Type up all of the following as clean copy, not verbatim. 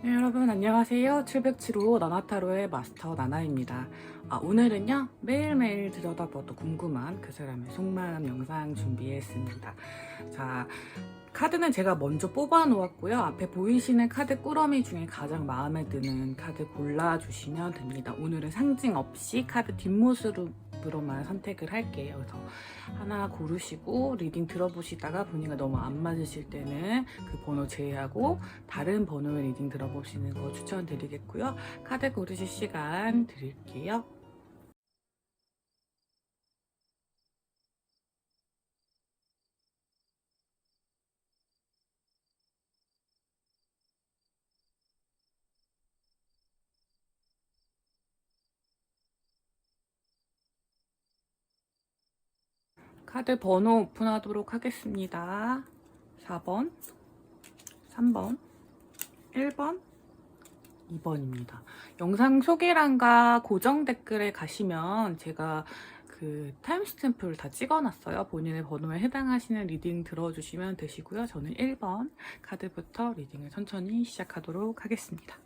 네, 여러분 안녕하세요. 707호 나나타로의 마스터 나나입니다. 오늘은요 매일매일 들여다봐도 궁금한 그 사람의 속마음 영상 준비했습니다. 자, 카드는 제가 먼저 뽑아 놓았고요. 앞에 보이시는 카드 꾸러미 중에 가장 마음에 드는 카드 골라주시면 됩니다. 오늘은 상징 없이 카드 뒷모습으로만 선택을 할게요. 그래서 하나 고르시고 리딩 들어보시다가 본인과 너무 안 맞으실 때는 그 번호 제외하고 다른 번호의 리딩 들어보시는 거 추천드리겠고요. 카드 고르실 시간 드릴게요. 카드 번호 오픈하도록 하겠습니다. 4번, 3번, 1번, 2번입니다. 영상 소개란과 고정 댓글에 가시면 제가 그 타임스탬프를 다 찍어놨어요. 본인의 번호에 해당하시는 리딩 들어주시면 되시고요. 저는 1번 카드부터 리딩을 천천히 시작하도록 하겠습니다.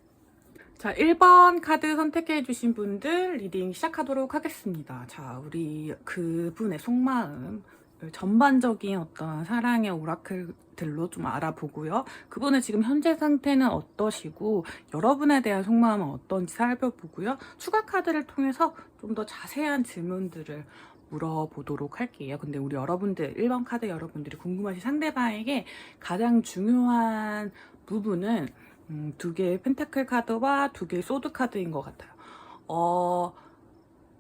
자, 1번 카드 선택해주신 분들 리딩 시작하도록 하겠습니다. 자, 우리 그분의 속마음, 전반적인 어떤 사랑의 오라클들로 좀 알아보고요. 그분의 지금 현재 상태는 어떠시고 여러분에 대한 속마음은 어떤지 살펴보고요. 추가 카드를 통해서 좀 더 자세한 질문들을 물어보도록 할게요. 근데 우리 여러분들, 1번 카드 여러분들이 궁금하신 상대방에게 가장 중요한 부분은 2개의 펜타클 카드와 2개의 소드 카드인 것 같아요.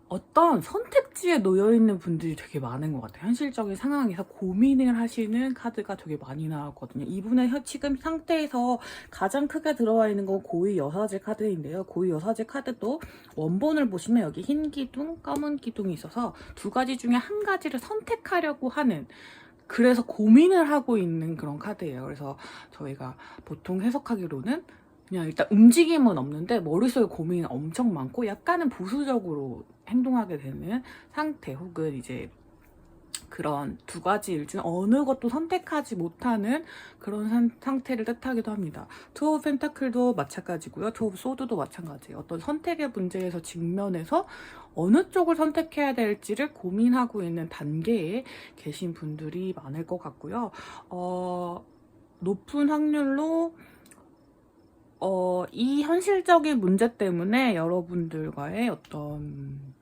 어떤 선택지에 놓여있는 분들이 되게 많은 것 같아요. 현실적인 상황에서 고민을 하시는 카드가 되게 많이 나왔거든요. 이분의 지금 상태에서 가장 크게 들어와 있는 건 고위 여사제 카드인데요. 고위 여사제 카드도 원본을 보시면 여기 흰 기둥, 검은 기둥이 있어서 2가지 중에 한 가지를 선택하려고 하는, 그래서 고민을 하고 있는 그런 카드예요. 그래서 저희가 보통 해석하기로는 그냥 일단 움직임은 없는데 머릿속에 고민이 엄청 많고 약간은 보수적으로 행동하게 되는 상태, 혹은 이제 그런 2가지 일 중 어느 것도 선택하지 못하는 그런 상태를 뜻하기도 합니다. 투 오브 펜타클도 마찬가지고요. 투 오브 소드도 마찬가지예요. 어떤 선택의 문제에서 직면해서 어느 쪽을 선택해야 될지를 고민하고 있는 단계에 계신 분들이 많을 것 같고요. 높은 확률로 이 현실적인 문제 때문에 여러분들과의 어떤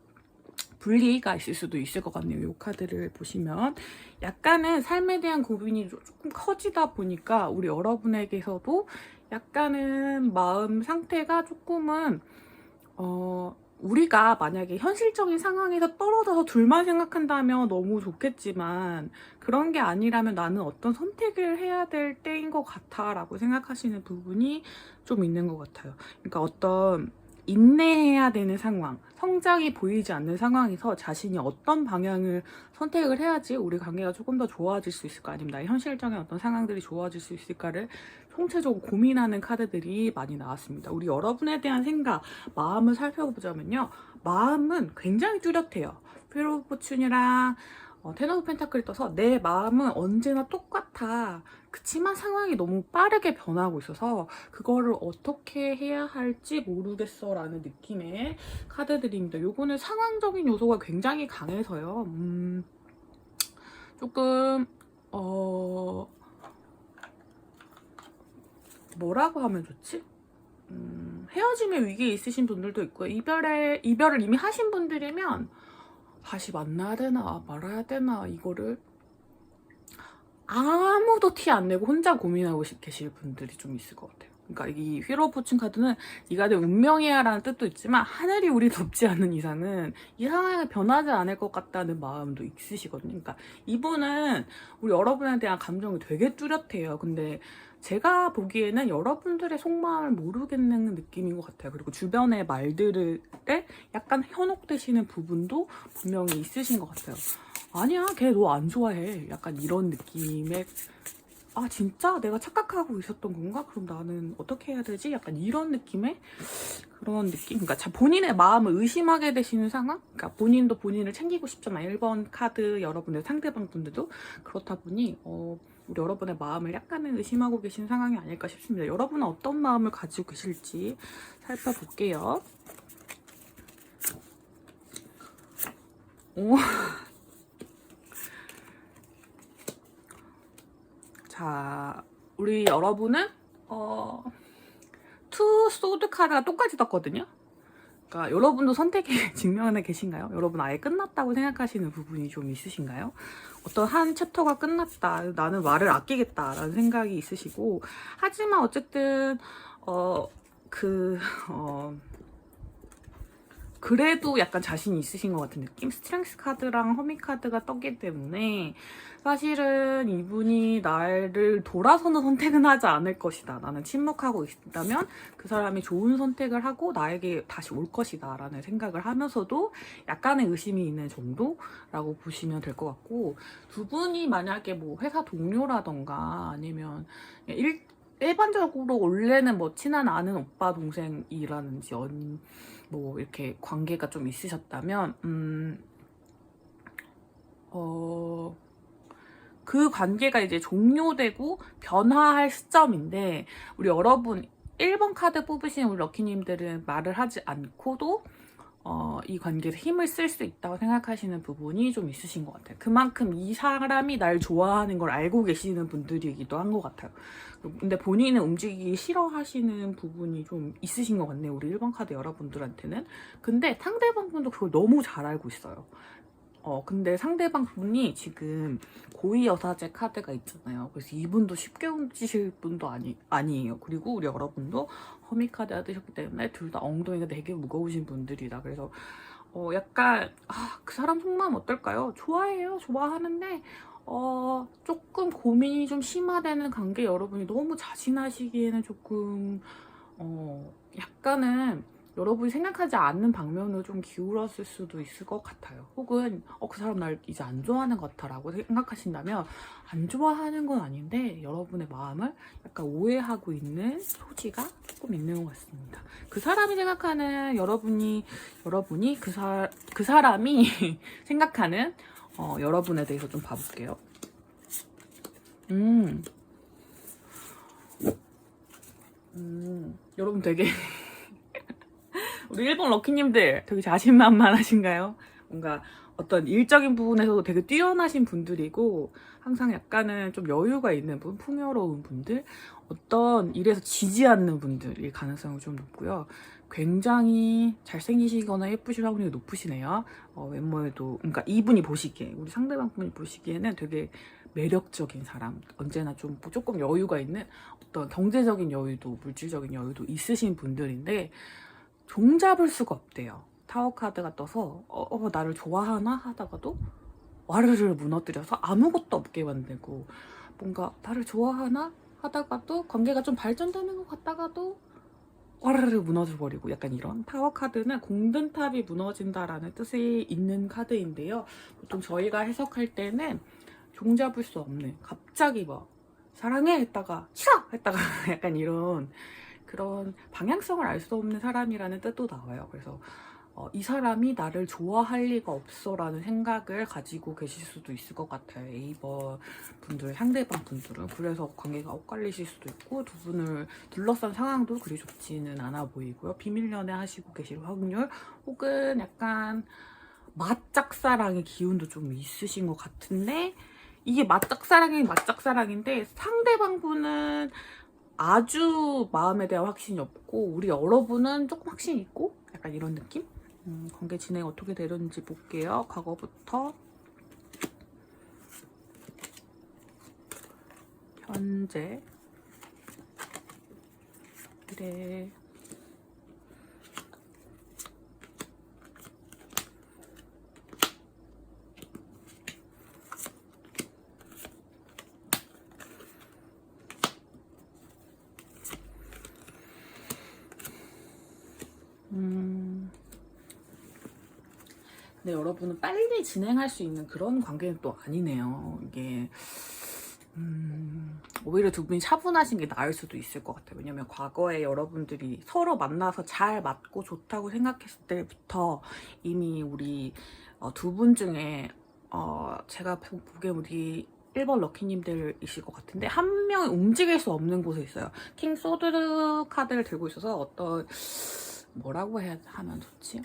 분리가 있을 수도 있을 것 같네요. 이 카드를 보시면 약간은 삶에 대한 고민이 조금 커지다 보니까 우리 여러분에게서도 약간은 마음 상태가 조금은 우리가 만약에 현실적인 상황에서 떨어져서 둘만 생각한다면 너무 좋겠지만 그런 게 아니라면 나는 어떤 선택을 해야 될 때인 것 같아 라고 생각하시는 부분이 좀 있는 것 같아요. 그러니까 어떤 인내해야 되는 상황, 성장이 보이지 않는 상황에서 자신이 어떤 방향을 선택을 해야지 우리 관계가 조금 더 좋아질 수 있을까, 아니면 나의 현실적인 어떤 상황들이 좋아질 수 있을까를 총체적으로 고민하는 카드들이 많이 나왔습니다. 우리 여러분에 대한 생각, 마음을 살펴보자면요. 마음은 굉장히 뚜렷해요. 휠 오브 포춘이랑 텐 오브 펜타클이 떠서 내 마음은 언제나 똑같아. 그치만 상황이 너무 빠르게 변하고 있어서 그거를 어떻게 해야 할지 모르겠어 라는 느낌의 카드들입니다. 요거는 상황적인 요소가 굉장히 강해서요. 조금 뭐라고 하면 좋지? 헤어짐의 위기에 있으신 분들도 있고요. 이별을 이미 하신 분들이면 다시 만나야 되나 말아야 되나 이거를 아무도 티 안 내고 혼자 고민하고 계실 분들이 좀 있을 것 같아요. 그러니까 이 휠 오브 포춘 카드는 네가 내 운명이야 라는 뜻도 있지만 하늘이 우리 돕지 않는 이상은 이 상황이 변하지 않을 것 같다는 마음도 있으시거든요. 그러니까 이분은 우리 여러분에 대한 감정이 되게 뚜렷해요. 근데 제가 보기에는 여러분들의 속마음을 모르겠는 느낌인 것 같아요. 그리고 주변의 말들에 약간 현혹되시는 부분도 분명히 있으신 것 같아요. 아니야, 걔 너 안 좋아해. 약간 이런 느낌의, 아 진짜 내가 착각하고 있었던 건가? 그럼 나는 어떻게 해야 되지? 약간 이런 느낌의 그런 느낌. 그러니까 본인의 마음을 의심하게 되시는 상황? 그러니까 본인도 본인을 챙기고 싶잖아요. 1번 카드 여러분들 상대방 분들도 그렇다 보니 우리 여러분의 마음을 약간은 의심하고 계신 상황이 아닐까 싶습니다. 여러분은 어떤 마음을 가지고 계실지 살펴볼게요. 오. 자, 우리 여러분은 투 소드 카드가 똑같이 떴거든요. 그러니까 여러분도 선택의 직면에 계신가요? 여러분 아예 끝났다고 생각하시는 부분이 좀 있으신가요? 어떤 한 챕터가 끝났다, 나는 말을 아끼겠다라는 생각이 있으시고, 하지만 어쨌든 그래도 약간 자신이 있으신 것 같은 느낌? 스트렝스 카드랑 허미 카드가 떴기 때문에 사실은 이분이 나를 돌아서는 선택은 하지 않을 것이다. 나는 침묵하고 있다면 그 사람이 좋은 선택을 하고 나에게 다시 올 것이다 라는 생각을 하면서도 약간의 의심이 있는 정도라고 보시면 될 것 같고, 두 분이 만약에 뭐 회사 동료라던가 아니면 일반적으로 원래는 뭐 친한 아는 오빠 동생이라든지 뭐 이렇게 관계가 좀 있으셨다면 그 관계가 이제 종료되고 변화할 시점인데, 우리 여러분 1번 카드 뽑으신 우리 럭키님들은 말을 하지 않고도 이 관계에서 힘을 쓸 수 있다고 생각하시는 부분이 좀 있으신 것 같아요. 그만큼 이 사람이 날 좋아하는 걸 알고 계시는 분들이기도 한 것 같아요. 근데 본인은 움직이기 싫어하시는 부분이 좀 있으신 것 같네요. 우리 1번 카드 여러분들한테는. 근데 상대방 분도 그걸 너무 잘 알고 있어요. 근데 상대방 분이 지금 고위여사제 카드가 있잖아요. 그래서 이분도 쉽게 움직이실 분도 아니에요. 그리고 우리 여러분도 허미 카드 받으셨기 때문에 둘 다 엉덩이가 되게 무거우신 분들이다. 그래서 약간 그 사람 속마음 어떨까요? 좋아해요. 좋아하는데 조금 고민이 좀 심화되는 관계, 여러분이 너무 자신하시기에는 조금 약간은 여러분이 생각하지 않는 방면으로 좀 기울었을 수도 있을 것 같아요. 혹은 그 사람 날 이제 안 좋아하는 것 같아 라고 생각하신다면, 안 좋아하는 건 아닌데 여러분의 마음을 약간 오해하고 있는 소지가 조금 있는 것 같습니다. 그 사람이 생각하는 여러분이 그 사람이 생각하는 여러분에 대해서 좀 봐볼게요. 여러분 되게 우리 일본 럭키님들 되게 자신만만하신가요? 뭔가 어떤 일적인 부분에서도 되게 뛰어나신 분들이고, 항상 약간은 좀 여유가 있는 분, 풍요로운 분들, 어떤 일에서 지지 않는 분들일 가능성이 좀 높고요. 굉장히 잘생기시거나 예쁘실 확률이 높으시네요. 외모에도, 그러니까 이분이 보시기에, 우리 상대방 분이 보시기에는 되게 매력적인 사람, 언제나 좀 조금 여유가 있는, 어떤 경제적인 여유도 물질적인 여유도 있으신 분들인데 종잡을 수가 없대요. 타워 카드가 떠서 나를 좋아하나 하다가도 와르르 무너뜨려서 아무것도 없게 만들고, 뭔가 나를 좋아하나 하다가도 관계가 좀 발전되는 것 같다가도 와르르 무너져버리고, 약간 이런. 타워 카드는 공든탑이 무너진다라는 뜻이 있는 카드인데요. 보통 저희가 해석할 때는 종잡을 수 없는, 갑자기 막 사랑해 했다가 싫어 했다가 약간 이런 그런 방향성을 알 수 없는 사람이라는 뜻도 나와요. 그래서 이 사람이 나를 좋아할 리가 없어 라는 생각을 가지고 계실 수도 있을 것 같아요. A번 분들, 상대방 분들은. 그래서 관계가 엇갈리실 수도 있고, 두 분을 둘러싼 상황도 그리 좋지는 않아 보이고요. 비밀 연애 하시고 계실 확률, 혹은 약간 맞짝사랑의 기운도 좀 있으신 것 같은데, 이게 맞짝사랑인데 상대방 분은 아주 마음에 대한 확신이 없고, 우리 여러분은 조금 확신이 있고, 약간 이런 느낌? 관계 진행 어떻게 되는지 볼게요. 과거부터 현재, 미래. 근데 여러분은 빨리 진행할 수 있는 그런 관계는 또 아니네요. 이게 오히려 두 분이 차분하신 게 나을 수도 있을 것 같아요. 왜냐면 과거에 여러분들이 서로 만나서 잘 맞고 좋다고 생각했을 때부터 이미 우리 두 분 중에 제가 보기엔 우리 1번 럭키님들이실 것 같은데 한 명이 움직일 수 없는 곳에 있어요. 킹 소드 카드를 들고 있어서 어떤 뭐라고 해야 하면 좋지?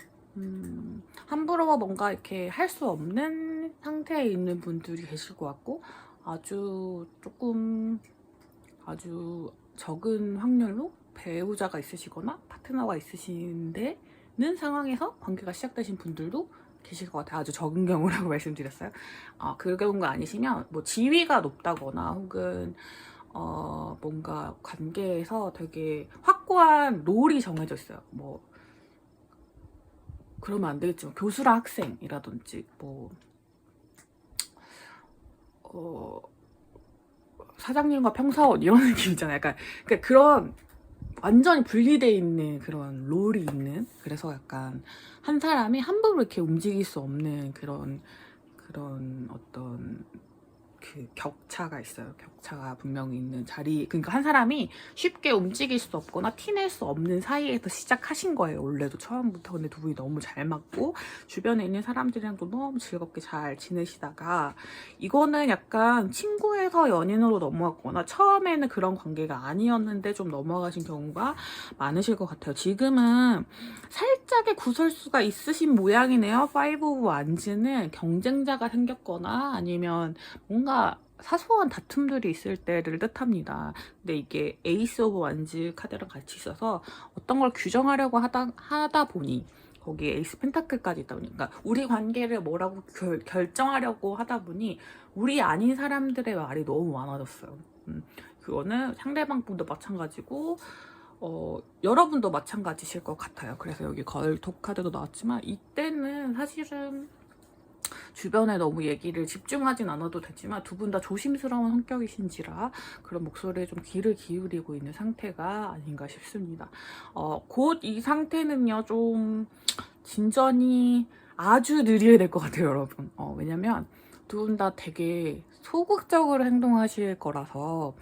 함부로 뭔가 이렇게 할 수 없는 상태에 있는 분들이 계실 것 같고 아주 적은 확률로 배우자가 있으시거나 파트너가 있으신데는 상황에서 관계가 시작되신 분들도 계실 것 같아요. 아주 적은 경우라고 말씀드렸어요. 그 경우가 아니시면 뭐 지위가 높다거나 혹은 뭔가 관계에서 되게 확고한 롤이 정해져 있어요. 뭐 그러면 안 되겠지만 교수랑 학생이라든지 뭐 사장님과 평사원 이런 느낌이잖아요. 약간 그러니까 그런 완전히 분리되어 있는 그런 롤이 있는, 그래서 약간 한 사람이 함부로 이렇게 움직일 수 없는 그런 어떤 그 격차가 있어요. 격차가 분명히 있는 자리, 그러니까 한 사람이 쉽게 움직일 수 없거나 티낼 수 없는 사이에서 시작하신 거예요. 원래도 처음부터. 근데 두 분이 너무 잘 맞고 주변에 있는 사람들이랑도 너무 즐겁게 잘 지내시다가 이거는 약간 친구에서 연인으로 넘어갔거나 처음에는 그런 관계가 아니었는데 좀 넘어가신 경우가 많으실 것 같아요. 지금은 살짝의 구설수가 있으신 모양이네요. 5 오브 완즈는 경쟁자가 생겼거나 아니면 뭔가 사소한 다툼들이 있을 때를 뜻합니다. 근데 이게 에이스 오브 완즈 카드랑 같이 있어서 어떤 걸 규정하려고 하다 보니 거기에 에이스 펜타클까지 있다 보니까 우리 관계를 뭐라고 결정하려고 하다 보니 우리 아닌 사람들의 말이 너무 많아졌어요. 그거는 상대방 분도 마찬가지고 여러분도 마찬가지실 것 같아요. 그래서 여기 걸톡 카드도 나왔지만 이때는 사실은 주변에 너무 얘기를 집중하진 않아도 되지만 두 분 다 조심스러운 성격이신지라 그런 목소리에 좀 귀를 기울이고 있는 상태가 아닌가 싶습니다. 곧 이 상태는요 좀 진전이 아주 느려야 될 것 같아요, 여러분. 왜냐면 두 분 다 되게 소극적으로 행동하실 거라서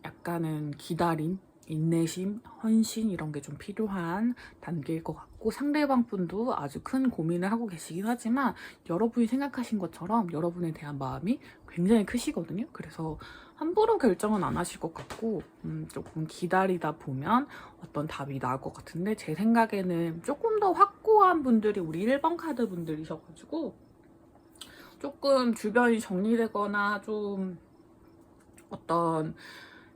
약간은 기다림, 인내심, 헌신 이런 게 좀 필요한 단계일 것 같고 상대방 분도 아주 큰 고민을 하고 계시긴 하지만 여러분이 생각하신 것처럼 여러분에 대한 마음이 굉장히 크시거든요. 그래서 함부로 결정은 안 하실 것 같고 조금 기다리다 보면 어떤 답이 나올 것 같은데 제 생각에는 조금 더 확고한 분들이 우리 1번 카드 분들이셔가지고 조금 주변이 정리되거나 좀 어떤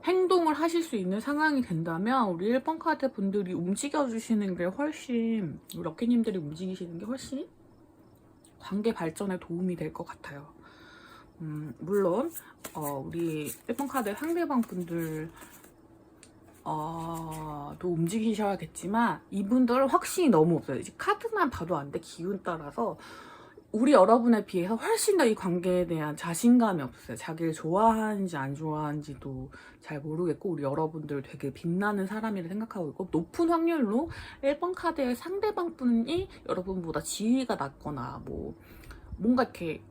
행동을 하실 수 있는 상황이 된다면 우리 1번 카드 분들이 움직여주시는 게 훨씬, 럭키님들이 움직이시는 게 훨씬 관계 발전에 도움이 될 것 같아요. 물론 우리 1번 카드 상대방 분들 또 움직이셔야겠지만 이분들은 확신이 너무 없어요. 이제 카드만 봐도 안 돼. 기운 따라서 우리 여러분에 비해서 훨씬 더 이 관계에 대한 자신감이 없어요. 자기를 좋아하는지 안 좋아하는지도 잘 모르겠고 우리 여러분들 되게 빛나는 사람이라 생각하고 있고 높은 확률로 1번 카드의 상대방 분이 여러분보다 지위가 낮거나 뭐 뭔가 이렇게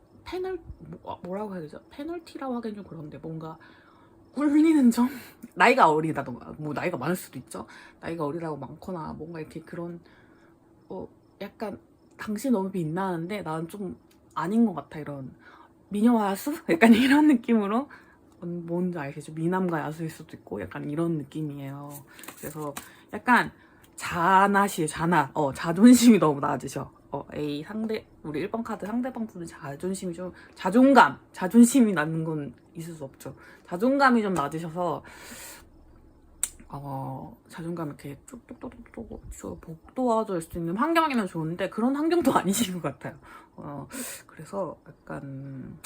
뭐라고 해야 되죠? 페널티라고 하기엔 좀 그런데 뭔가 꿀리는 점? 나이가 어리다던가 뭐 나이가 많을 수도 있죠. 나이가 어리다고 많거나 뭔가 이렇게 그런 약간 당신 너무 빛나는데 나는 좀 아닌 것 같아, 이런 미녀와 야수? 약간 이런 느낌으로 뭔지 아시죠? 미남과 야수일 수도 있고 약간 이런 느낌이에요. 그래서 약간 자나시에요. 자존심이 너무 낮으셔. 우리 1번 카드 상대방 분은 자존심이 좀 자존심이 낮은 건 있을 수 없죠. 자존감이 좀 낮으셔서 자존감 이렇게 쭉쭉쭉쭉 복도와줄 수 있는 환경이면 좋은데 그런 환경도 아니신 것 같아요. 그래서 약간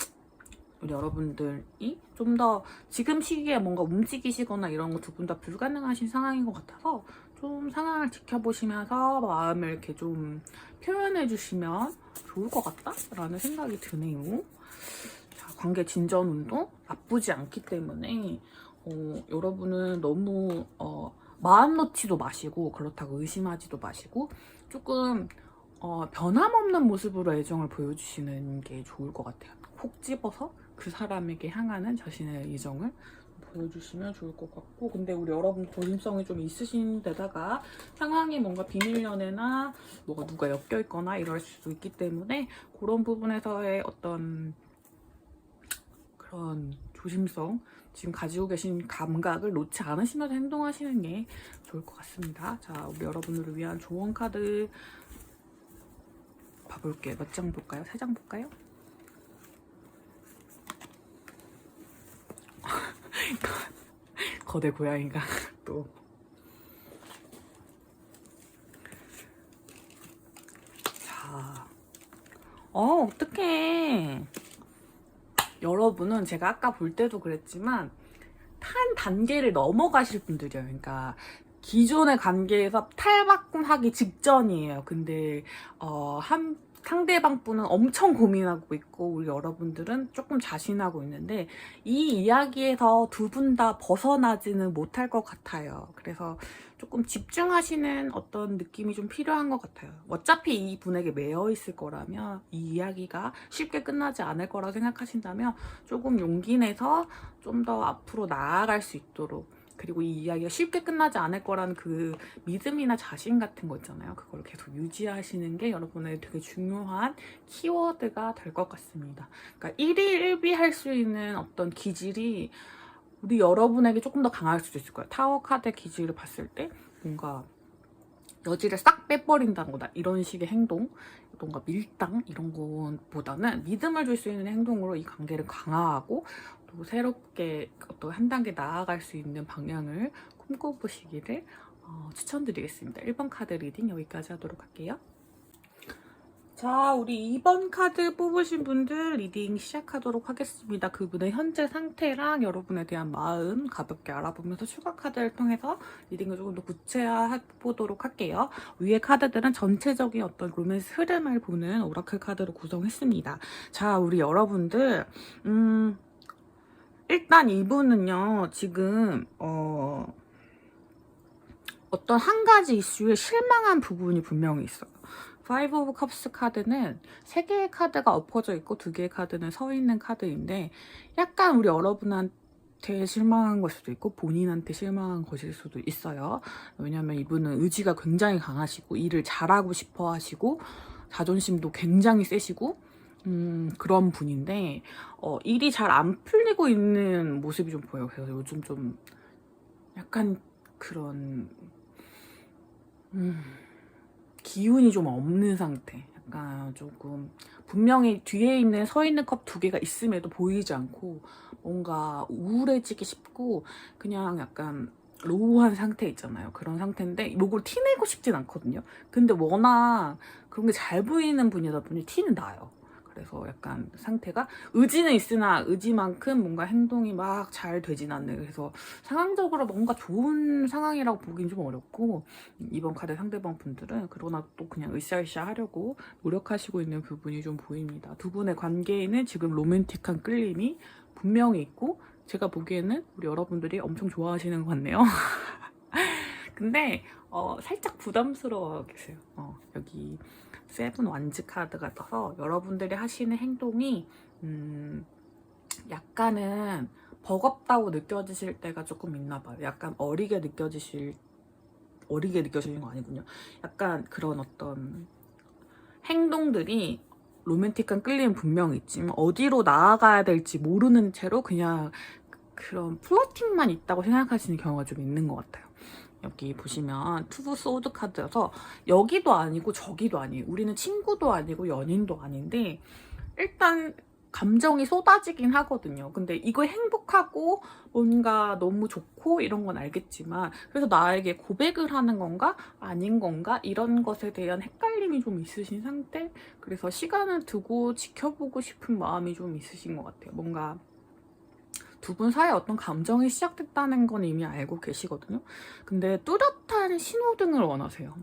우리 여러분들이 좀 더 지금 시기에 뭔가 움직이시거나 이런 거 두 분 다 불가능하신 상황인 것 같아서 좀 상황을 지켜보시면서 마음을 이렇게 좀 표현해 주시면 좋을 것 같다라는 생각이 드네요. 자, 관계 진전 운동 나쁘지 않기 때문에 여러분은 너무 마음 놓지도 마시고 그렇다고 의심하지도 마시고 조금 변함없는 모습으로 애정을 보여주시는 게 좋을 것 같아요. 콕 집어서 그 사람에게 향하는 자신의 애정을 보여주시면 좋을 것 같고 근데 우리 여러분 조심성이 좀 있으신 데다가 상황이 뭔가 비밀 연애나 뭐가 누가 엮여 있거나 이럴 수도 있기 때문에 그런 부분에서의 어떤 그런 조심성, 지금 가지고 계신 감각을 놓지 않으시면서 행동하시는 게 좋을 것 같습니다. 자, 우리 여러분들을 위한 조언 카드 봐볼게요. 몇 장 볼까요? 3장 볼까요? 거대 고양이가 또 자, 어떡해. 여러분은 제가 아까 볼 때도 그랬지만 한 단계를 넘어가실 분들이에요. 그러니까 기존의 관계에서 탈바꿈하기 직전이에요. 근데 상대방 분은 엄청 고민하고 있고 우리 여러분들은 조금 자신하고 있는데 이 이야기에서 두 분 다 벗어나지는 못할 것 같아요. 그래서 조금 집중하시는 어떤 느낌이 좀 필요한 것 같아요. 어차피 이 분에게 매여 있을 거라면 이 이야기가 쉽게 끝나지 않을 거라고 생각하신다면 조금 용기 내서 좀 더 앞으로 나아갈 수 있도록, 그리고 이 이야기가 쉽게 끝나지 않을 거라는 그 믿음이나 자신 같은 거 있잖아요. 그걸 계속 유지하시는 게 여러분의 되게 중요한 키워드가 될 것 같습니다. 그러니까 1일 1비 할 수 있는 어떤 기질이 우리 여러분에게 조금 더 강할 수도 있을 거예요. 타워 카드 기질을 봤을 때 뭔가 여지를 싹 빼버린다는 거다, 이런 식의 행동, 뭔가 밀당 이런 것보다는 믿음을 줄 수 있는 행동으로 이 관계를 강화하고 또 새롭게 어떤 한 단계 나아갈 수 있는 방향을 꿈꿔보시기를 추천드리겠습니다. 1번 카드 리딩 여기까지 하도록 할게요. 자, 우리 2번 카드 뽑으신 분들 리딩 시작하도록 하겠습니다. 그분의 현재 상태랑 여러분에 대한 마음 가볍게 알아보면서 추가 카드를 통해서 리딩을 조금 더 구체화해 보도록 할게요. 위에 카드들은 전체적인 어떤 로맨스 흐름을 보는 오라클 카드로 구성했습니다. 자, 우리 여러분들 일단 이분은요 지금 어떤 한 가지 이슈에 실망한 부분이 분명히 있어요. 파이브 오브 컵스 카드는 3개의 카드가 엎어져 있고 2개의 카드는 서 있는 카드인데 약간 우리 여러분한테 실망한 것일 수도 있고 본인한테 실망한 것일 수도 있어요. 왜냐면 이분은 의지가 굉장히 강하시고 일을 잘하고 싶어 하시고 자존심도 굉장히 세시고 그런 분인데 일이 잘 안 풀리고 있는 모습이 좀 보여요. 그래서 요즘 좀 약간 그런 기운이 좀 없는 상태. 약간 조금 분명히 뒤에 있는 서 있는 컵 2개가 있음에도 보이지 않고 뭔가 우울해지기 쉽고 그냥 약간 로우한 상태 있잖아요. 그런 상태인데 이걸 티내고 싶진 않거든요. 근데 워낙 그런 게 잘 보이는 분이다 보니 티는 나요. 그래서 약간 상태가 의지는 있으나 의지만큼 뭔가 행동이 막 잘 되진 않는, 그래서 상황적으로 뭔가 좋은 상황이라고 보긴 좀 어렵고 이번 카드 상대방 분들은 그러나 또 그냥 으쌰으쌰 하려고 노력하시고 있는 부분이 좀 보입니다. 두 분의 관계에는 지금 로맨틱한 끌림이 분명히 있고 제가 보기에는 우리 여러분들이 엄청 좋아하시는 것 같네요. 근데 살짝 부담스러워 계세요. 여기 세븐 완즈 카드가 떠서 여러분들이 하시는 행동이 약간은 버겁다고 느껴지실 때가 조금 있나 봐요. 약간 어리게 느껴지는 거 아니군요. 약간 그런 어떤 행동들이 로맨틱한 끌림은 분명히 있지만 어디로 나아가야 될지 모르는 채로 그냥 그런 플러팅만 있다고 생각하시는 경우가 좀 있는 것 같아요. 여기 보시면 투 소드 카드여서 여기도 아니고 저기도 아니에요. 우리는 친구도 아니고 연인도 아닌데 일단 감정이 쏟아지긴 하거든요. 근데 이거 행복하고 뭔가 너무 좋고 이런 건 알겠지만 그래서 나에게 고백을 하는 건가 아닌 건가 이런 것에 대한 헷갈림이 좀 있으신 상태. 그래서 시간을 두고 지켜보고 싶은 마음이 좀 있으신 것 같아요. 뭔가 두 분 사이에 어떤 감정이 시작됐다는 건 이미 알고 계시거든요. 근데 뚜렷한 신호등을 원하세요.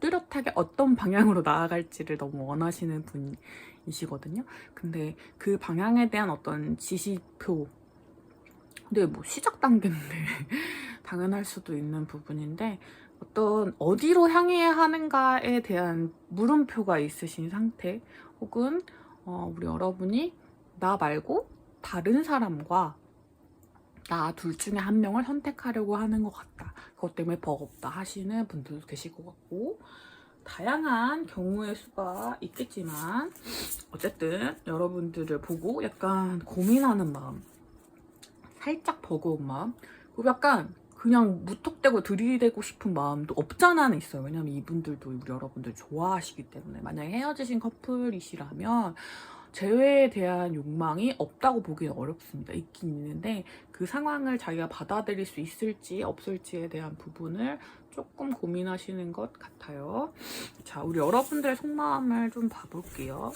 뚜렷하게 어떤 방향으로 나아갈지를 너무 원하시는 분이시거든요. 근데 그 방향에 대한 어떤 지시표, 근데 뭐 시작 단계인데 당연할 수도 있는 부분인데 어떤 어디로 향해야 하는가에 대한 물음표가 있으신 상태, 혹은 우리 여러분이 나 말고 다른 사람과 나 둘 중에 한 명을 선택하려고 하는 것 같다. 그것 때문에 버겁다 하시는 분들도 계실 것 같고, 다양한 경우의 수가 있겠지만 어쨌든 여러분들을 보고 약간 고민하는 마음, 살짝 버거운 마음, 그리고 약간 그냥 무턱대고 들이대고 싶은 마음도 없잖아는 있어요. 왜냐면 이분들도 우리 여러분들 좋아하시기 때문에. 만약에 헤어지신 커플이시라면 재회에 대한 욕망이 없다고 보기는 어렵습니다. 있긴 있는데 그 상황을 자기가 받아들일 수 있을지 없을지에 대한 부분을 조금 고민하시는 것 같아요. 자, 우리 여러분들의 속마음을 좀 봐볼게요.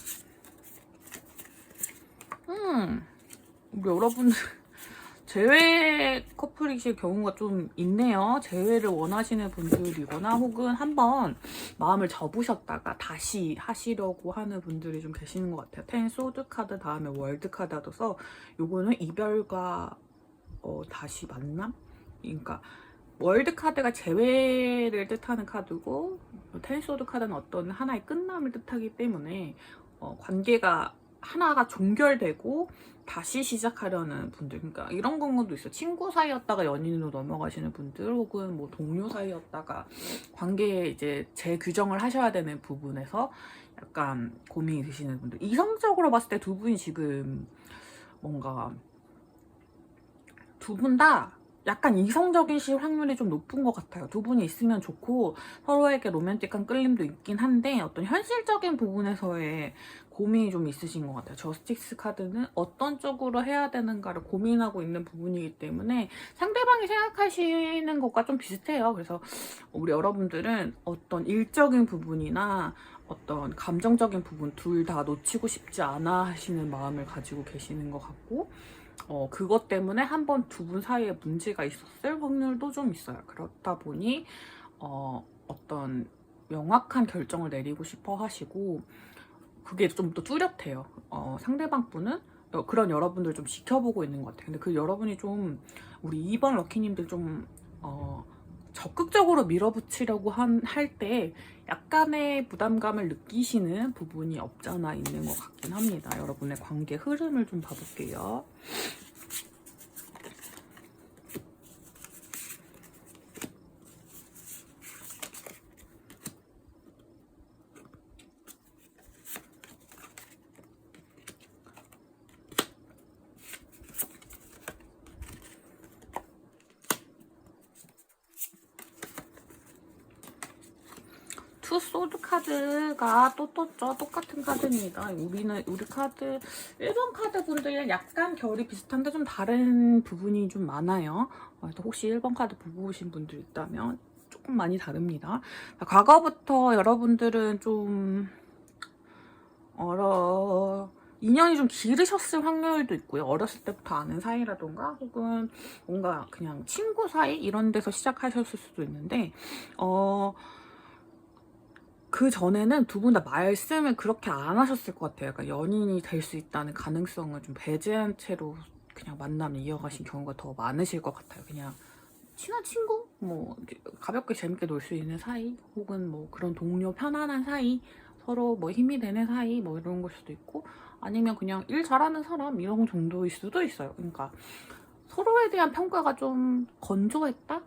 우리 여러분들 재회 커플이실 경우가 좀 있네요. 재회를 원하시는 분들이거나 혹은 한번 마음을 접으셨다가 다시 하시려고 하는 분들이 좀 계시는 것 같아요. 텐 소드 카드 다음에 월드 카드가 떠서 요거는 이별과 다시 만남? 그러니까 월드 카드가 재회를 뜻하는 카드고 텐 소드 카드는 어떤 하나의 끝남을 뜻하기 때문에 관계가 하나가 종결되고 다시 시작하려는 분들, 그러니까 이런 경우도 있어요. 친구 사이였다가 연인으로 넘어가시는 분들, 혹은 뭐 동료 사이였다가 관계에 이제 재규정을 하셔야 되는 부분에서 약간 고민이 드시는 분들. 이성적으로 봤을 때 두 분이 지금 뭔가 두 분 다 약간 이성적이실 확률이 좀 높은 것 같아요. 두 분이 있으면 좋고 서로에게 로맨틱한 끌림도 있긴 한데 어떤 현실적인 부분에서의 고민이 좀 있으신 것 같아요. 저스티스 카드는 어떤 쪽으로 해야 되는가를 고민하고 있는 부분이기 때문에 상대방이 생각하시는 것과 좀 비슷해요. 그래서 우리 여러분들은 어떤 일적인 부분이나 어떤 감정적인 부분 둘 다 놓치고 싶지 않아 하시는 마음을 가지고 계시는 것 같고, 그것 때문에 한번 두 분 사이에 문제가 있었을 확률도 좀 있어요. 그렇다 보니 어떤 명확한 결정을 내리고 싶어 하시고, 그게 좀 더 뚜렷해요. 상대방 분은 그런 여러분들 좀 지켜보고 있는 것 같아요. 근데 그 여러분이 좀 우리 2번 럭키님들 좀 적극적으로 밀어붙이려고 할 때 약간의 부담감을 느끼시는 부분이 없잖아 있는 것 같긴 합니다. 여러분의 관계 흐름을 좀 봐볼게요. 투 소드 카드가 또 떴죠. 똑같은 카드입니다. 우리 카드 1번 카드 분들이랑 약간 결이 비슷한데 좀 다른 부분이 좀 많아요. 그래서 혹시 1번 카드 보고 오신 분들 있다면 조금 많이 다릅니다. 과거부터 여러분들은 좀 인연이 좀 길으셨을 확률도 있고요. 어렸을 때부터 아는 사이라던가 혹은 뭔가 그냥 친구 사이 이런 데서 시작하셨을 수도 있는데 그 전에는 두 분 다 말씀을 그렇게 안 하셨을 것 같아요. 그러니까 연인이 될 수 있다는 가능성을 좀 배제한 채로 그냥 만남을 이어가신 경우가 더 많으실 것 같아요. 그냥 친한 친구? 뭐 가볍게 재밌게 놀 수 있는 사이? 혹은 뭐 그런 동료 편안한 사이? 서로 뭐 힘이 되는 사이? 뭐 이런 걸 수도 있고, 아니면 그냥 일 잘하는 사람 이런 정도일 수도 있어요. 그러니까 서로에 대한 평가가 좀 건조했다?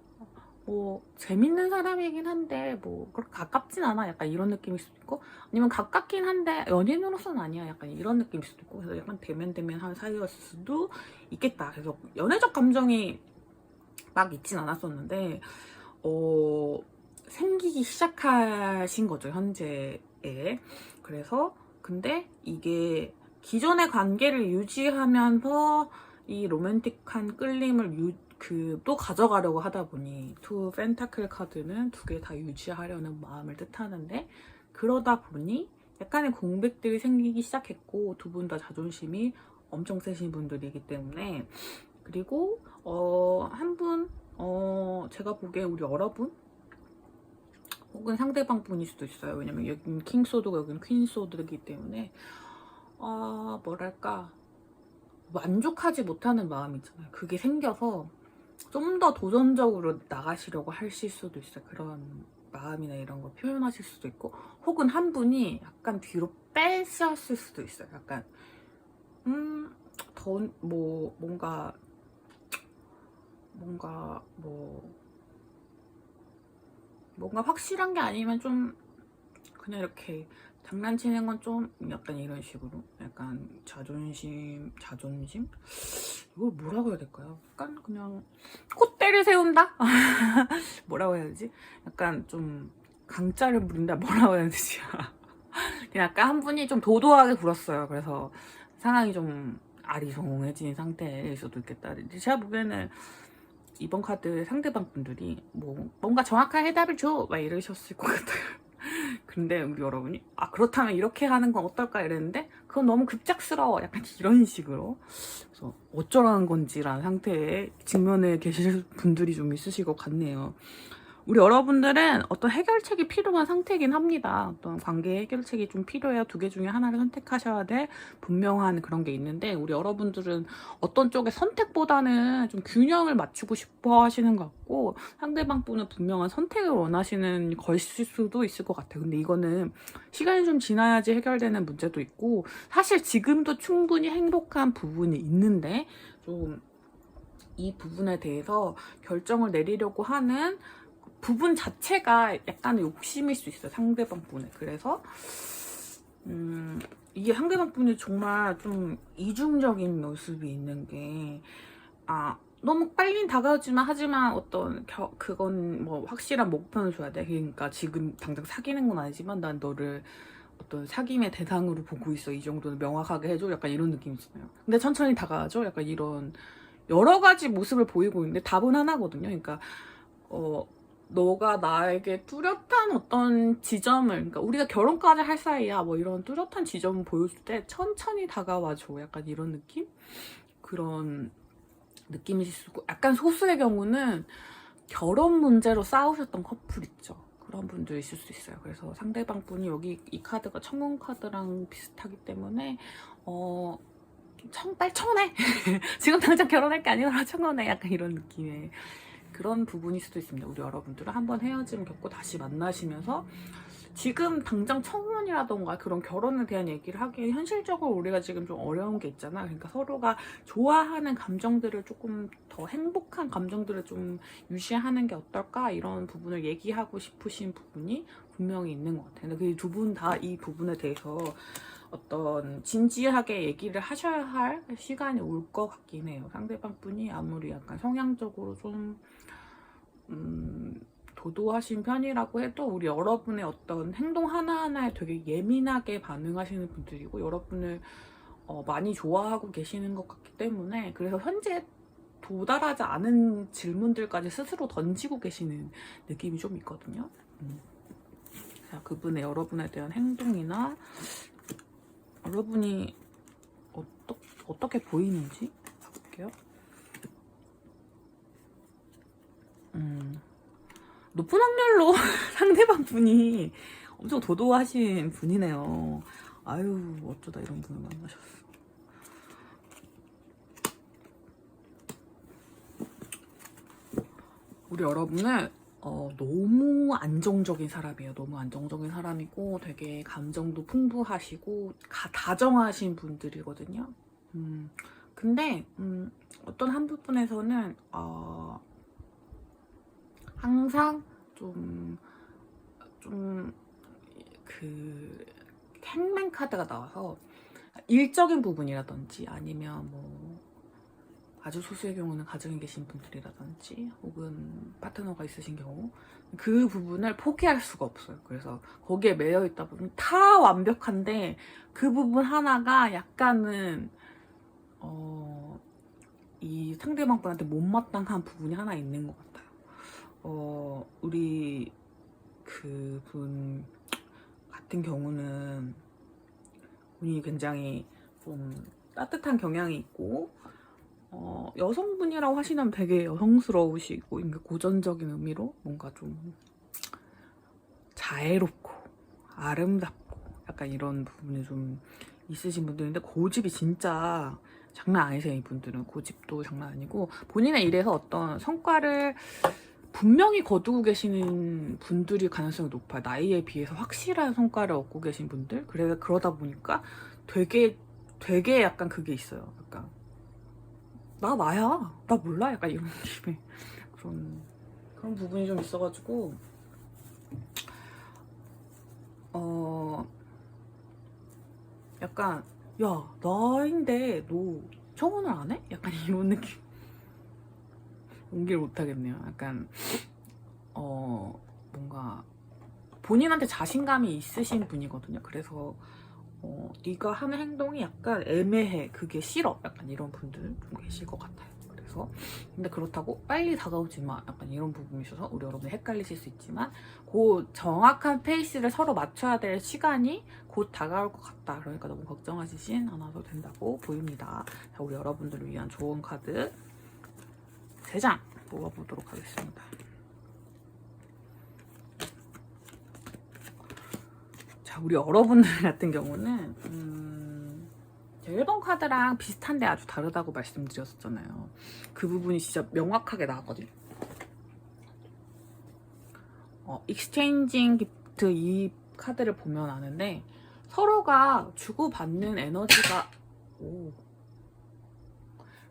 뭐 재밌는 사람이긴 한데 뭐 그렇게 가깝진 않아, 약간 이런 느낌일 수도 있고, 아니면 가깝긴 한데 연인으로서는 아니야, 약간 이런 느낌일 수도 있고, 그래서 약간 대면대면한 사이였을 수도 있겠다. 그래서 연애적 감정이 막 있진 않았었는데 생기기 시작하신 거죠, 현재에. 그래서 근데 이게 기존의 관계를 유지하면서 이 로맨틱한 끌림을 또 가져가려고 하다 보니 투 펜타클 카드는 두 개 다 유지하려는 마음을 뜻하는데, 그러다 보니 약간의 공백들이 생기기 시작했고, 두 분 다 자존심이 엄청 세신 분들이기 때문에. 그리고 한 분, 제가 보기에 우리 여러분 혹은 상대방 분일 수도 있어요. 왜냐면 여기는 킹소드가 여기는 퀸소드이기 때문에 뭐랄까, 만족하지 못하는 마음이 있잖아요. 그게 생겨서 좀 더 도전적으로 나가시려고 하실 수도 있어요. 그런 마음이나 이런 걸 표현하실 수도 있고, 혹은 한 분이 약간 뒤로 빼셨을 수도 있어요. 약간 더 뭔가 확실한 게 아니면 좀 그냥 이렇게 장난치는 건 좀 약간 이런 식으로 약간 자존심 이걸 뭐라고 해야 될까요? 약간 그냥 콧대를 세운다? 뭐라고 해야 되지? 약간 좀 강짜를 부린다? 뭐라고 해야 되지? 그냥 약간 한 분이 좀 도도하게 굴었어요. 그래서 상황이 좀 아리송해진 상태일 수도 있겠다. 제가 보기에는 이번 카드 상대방 분들이 뭐 뭔가 정확한 해답을 줘! 막 이러셨을 것 같아요. 근데 우리 여러분이 그렇다면 이렇게 하는 건 어떨까 이랬는데 그건 너무 급작스러워 약간 이런 식으로. 그래서 어쩌라는 건지라는 상태에 직면에 계실 분들이 좀 있으실 것 같네요. 우리 여러분들은 어떤 해결책이 필요한 상태이긴 합니다. 어떤 관계 해결책이 좀 필요해야 두 개 중에 하나를 선택하셔야 될 분명한 그런 게 있는데, 우리 여러분들은 어떤 쪽의 선택보다는 좀 균형을 맞추고 싶어 하시는 것 같고, 상대방 분은 분명한 선택을 원하시는 것일 수도 있을 것 같아요. 근데 이거는 시간이 좀 지나야지 해결되는 문제도 있고, 사실 지금도 충분히 행복한 부분이 있는데 좀 이 부분에 대해서 결정을 내리려고 하는 부분 자체가 약간 욕심일 수 있어요, 상대방 분에. 그래서 이게 상대방 분이 정말 좀 이중적인 모습이 있는 게, 너무 빨리 다가오지만 하지만 어떤 그건 뭐 확실한 목표는 줘야 돼. 그러니까 지금 당장 사귀는 건 아니지만 난 너를 어떤 사귐의 대상으로 보고 있어, 이 정도는 명확하게 해줘, 약간 이런 느낌 있잖아요. 근데 천천히 다가와줘, 약간 이런 여러 가지 모습을 보이고 있는데 답은 하나거든요. 그러니까 너가 나에게 뚜렷한 어떤 지점을, 그러니까 우리가 결혼까지 할 사이야, 뭐 이런 뚜렷한 지점을 보여줄 때 천천히 다가와줘, 약간 이런 느낌? 그런 느낌이실 수 있고, 약간 소수의 경우는 결혼 문제로 싸우셨던 커플 있죠. 그런 분도 있을 수 있어요. 그래서 상대방 분이 여기 이 카드가 천공 카드랑 비슷하기 때문에 빨리 청혼해! 지금 당장 결혼할 게 아니라 청혼해! 약간 이런 느낌의 그런 부분일 수도 있습니다. 우리 여러분들은 한번 헤어짐을 겪고 다시 만나시면서 지금 당장 청혼이라던가 그런 결혼에 대한 얘기를 하기에 현실적으로 우리가 지금 좀 어려운 게 있잖아. 그러니까 서로가 좋아하는 감정들을 조금 더 행복한 감정들을 좀 유지하는 게 어떨까, 이런 부분을 얘기하고 싶으신 부분이 분명히 있는 것 같아요. 근데 그 두 분 다 이 부분에 대해서 어떤 진지하게 얘기를 하셔야 할 시간이 올 것 같긴 해요. 상대방 분이 아무리 약간 성향적으로 좀 도도하신 편이라고 해도 우리 여러분의 어떤 행동 하나하나에 되게 예민하게 반응하시는 분들이고, 여러분을 많이 좋아하고 계시는 것 같기 때문에, 그래서 현재 도달하지 않은 질문들까지 스스로 던지고 계시는 느낌이 좀 있거든요. 자, 그분의 여러분에 대한 행동이나 여러분이 어떻게 보이는지 봐볼게요. 높은 확률로 상대방 분이 엄청 도도하신 분이네요. 아유, 어쩌다 이런 분을 만나셨어. 우리 여러분은 너무 안정적인 사람이에요. 너무 안정적인 사람이고 되게 감정도 풍부하시고 다정하신 분들이거든요. 근데 어떤 한 부분에서는 항상 그 행맨 카드가 나와서 일적인 부분이라든지 아니면 뭐 아주 소수의 경우는 가정에 계신 분들이라든지 혹은 파트너가 있으신 경우, 그 부분을 포기할 수가 없어요. 그래서 거기에 매여 있다 보면 다 완벽한데 그 부분 하나가 약간은 이 상대방 분한테 못마땅한 부분이 하나 있는 것 같아요. 우리 그분 같은 경우는 분이 굉장히 좀 따뜻한 경향이 있고, 여성분이라고 하시면 되게 여성스러우시고, 고전적인 의미로 뭔가 좀 자애롭고 아름답고 약간 이런 부분이 좀 있으신 분들인데, 고집이 진짜 장난 아니세요. 이분들은 고집도 장난 아니고 본인의 일에서 어떤 성과를 분명히 거두고 계시는 분들이 가능성이 높아요. 나이에 비해서 확실한 성과를 얻고 계신 분들. 그러다 보니까 되게 약간 그게 있어요. 약간 나야 나 몰라, 약간 이런 느낌의 그런 부분이 좀 있어가지고 약간 야 나인데 너 청혼을 안 해? 약간 이런 느낌. 연기를 못하겠네요. 약간 뭔가 본인한테 자신감이 있으신 분이거든요. 그래서 네가 하는 행동이 약간 애매해. 그게 싫어. 약간 이런 분들 좀 계실 것 같아요. 그래서 근데 그렇다고 빨리 다가오지 마. 약간 이런 부분이 있어서 우리 여러분이 헷갈리실 수 있지만 그 정확한 페이스를 서로 맞춰야 될 시간이 곧 다가올 것 같다. 그러니까 너무 걱정하시진 않아도 된다고 보입니다. 자, 우리 여러분들을 위한 좋은 카드 3장 뽑아보도록 하겠습니다. 자, 우리 여러분들 같은 경우는 제 1번 카드랑 비슷한데 아주 다르다고 말씀드렸었잖아요. 그 부분이 진짜 명확하게 나왔거든요. 익스체인징 기프트 이 카드를 보면 아는데 서로가 주고받는 에너지가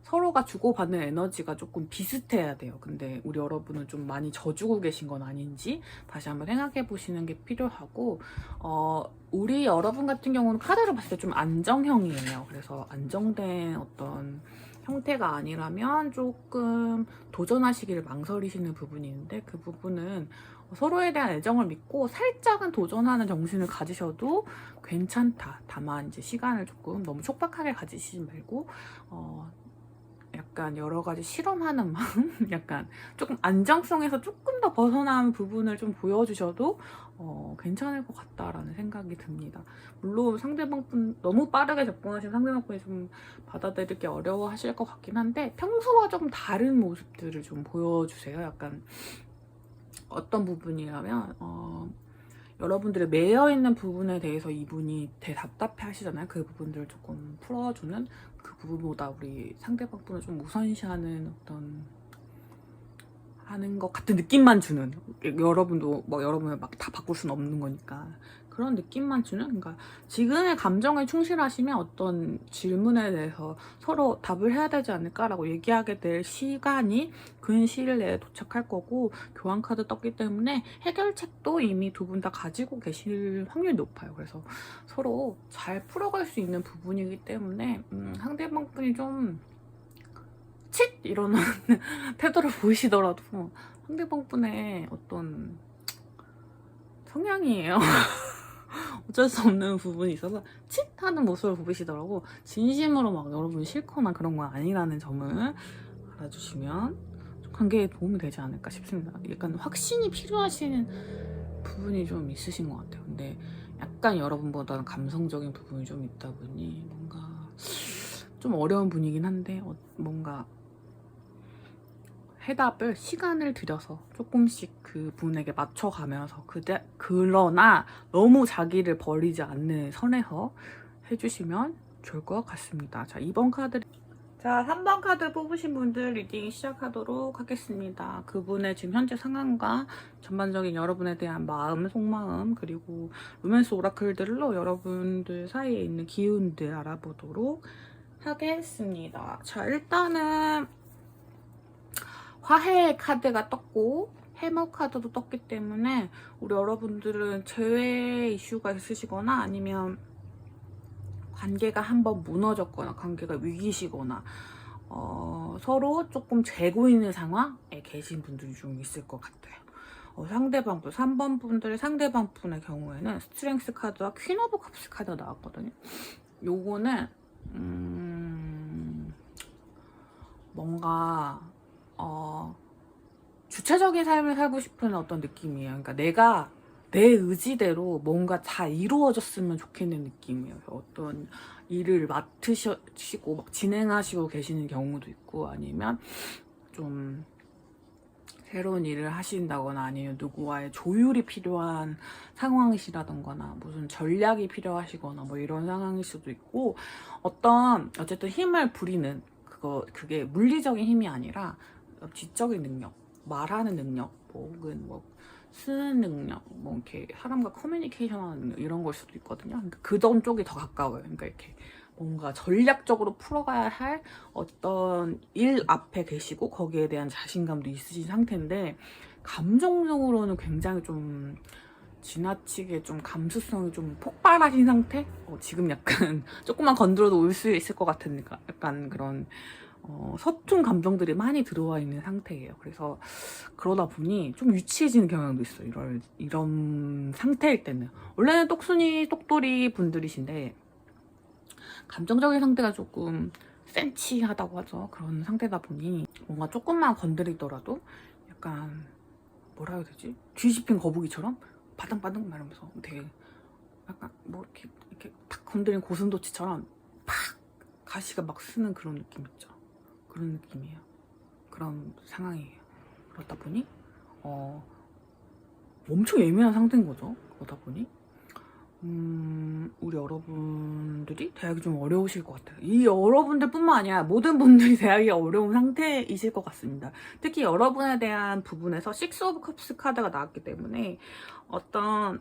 서로가 주고받는 에너지가 조금 비슷해야 돼요. 근데 우리 여러분은 좀 많이 져주고 계신 건 아닌지 다시 한번 생각해 보시는 게 필요하고 우리 여러분 같은 경우는 카드를 봤을 때 좀 안정형이에요. 그래서 안정된 어떤 형태가 아니라면 조금 도전하시기를 망설이시는 부분이 있는데 그 부분은 서로에 대한 애정을 믿고 살짝은 도전하는 정신을 가지셔도 괜찮다. 다만 이제 시간을 조금 너무 촉박하게 가지시지 말고 약간 여러 가지 실험하는 마음? 약간 조금 안정성에서 조금 더 벗어난 부분을 좀 보여주셔도 괜찮을 것 같다라는 생각이 듭니다. 물론 상대방분 너무 빠르게 접근하신 상대방분이 좀 받아들이기 어려워하실 것 같긴 한데 평소와 조금 다른 모습들을 좀 보여주세요. 약간 어떤 부분이라면 여러분들의 매여있는 부분에 대해서 이분이 되게 답답해 하시잖아요. 그 부분들을 조금 풀어주는 그 부분보다 우리 상대방분을 좀 우선시하는 하는 것 같은 느낌만 주는 여러분도 뭐 여러분을 막 다 바꿀 수는 없는 거니까 그런 느낌만 주는 그러니까 지금의 감정에 충실하시면 어떤 질문에 대해서 서로 답을 해야 되지 않을까라고 얘기하게 될 시간이 근 시일 내에 도착할 거고 교환 카드 떴기 때문에 해결책도 이미 두 분 다 가지고 계실 확률이 높아요. 그래서 서로 잘 풀어갈 수 있는 부분이기 때문에 상대방 분이 좀 칫! 이러는 태도를 보이시더라도 상대방 분의 어떤 성향이에요. 어쩔 수 없는 부분이 있어서 칫! 하는 모습을 보이시더라고. 진심으로 막 여러분 싫거나 그런 건 아니라는 점을 알아주시면 관계에 도움이 되지 않을까 싶습니다. 약간 확신이 필요하신 부분이 좀 있으신 것 같아요. 근데 약간 여러분보다는 감성적인 부분이 좀 있다 보니 뭔가 좀 어려운 분이긴 한데 뭔가 해답을 시간을 들여서 조금씩 그 분에게 맞춰가면서 그러나 너무 자기를 버리지 않는 선에서 해주시면 좋을 것 같습니다. 자, 2번 카드. 자, 3번 카드 뽑으신 분들 리딩 시작하도록 하겠습니다. 그분의 지금 현재 상황과 전반적인 여러분에 대한 마음, 속마음, 그리고 로맨스 오라클들로 여러분들 사이에 있는 기운들 알아보도록 하겠습니다. 자, 일단은 화해 카드가 떴고 해머 카드도 떴기 때문에 우리 여러분들은 재회 이슈가 있으시거나 아니면 관계가 한번 무너졌거나 관계가 위기시거나 서로 조금 재고 있는 상황에 계신 분들이 좀 있을 것 같아요. 상대방도 3번 분들의 상대방 분의 경우에는 스트렝스 카드와 퀸 오브 컵스 카드가 나왔거든요. 요거는 뭔가 주체적인 삶을 살고 싶은 어떤 느낌이에요. 그러니까 내가 내 의지대로 뭔가 다 이루어졌으면 좋겠는 느낌이에요. 어떤 일을 맡으시고 막 진행하시고 계시는 경우도 있고 아니면 좀 새로운 일을 하신다거나 아니면 누구와의 조율이 필요한 상황이시라던가 무슨 전략이 필요하시거나 뭐 이런 상황일 수도 있고 어쨌든 힘을 부리는 그게 물리적인 힘이 아니라 지적인 능력, 말하는 능력, 혹은 뭐 쓰는 능력, 뭐 이렇게 사람과 커뮤니케이션하는 능력 이런 걸 수도 있거든요. 그러니까 그런 쪽이 더 가까워요. 그러니까 이렇게 뭔가 전략적으로 풀어가야 할 어떤 일 앞에 계시고 거기에 대한 자신감도 있으신 상태인데 감정적으로는 굉장히 좀 지나치게 좀 감수성이 좀 폭발하신 상태? 지금 약간 조금만 건드려도 울 수 있을 것 같은 약간 그런 서툰 감정들이 많이 들어와 있는 상태예요. 그래서 그러다 보니 좀 유치해지는 경향도 있어요. 이런 상태일 때는. 원래는 똑순이, 똑돌이 분들이신데 감정적인 상태가 조금 센치하다고 하죠. 그런 상태다 보니 뭔가 조금만 건드리더라도 약간 뭐라 해야 되지? 뒤집힌 거북이처럼 바등바등 말하면서 되게 약간 뭐 이렇게 탁 건드린 고슴도치처럼 팍 가시가 막 쓰는 그런 느낌 있죠. 그런 느낌이에요. 그런 상황이에요. 그러다 보니 엄청 예민한 상태인 거죠. 그러다 보니 우리 여러분들이 대학이 좀 어려우실 것 같아요. 이 여러분들뿐만 아니라 모든 분들이 대학이 어려운 상태이실 것 같습니다. 특히 여러분에 대한 부분에서 식스 오브 컵스 카드가 나왔기 때문에 어떤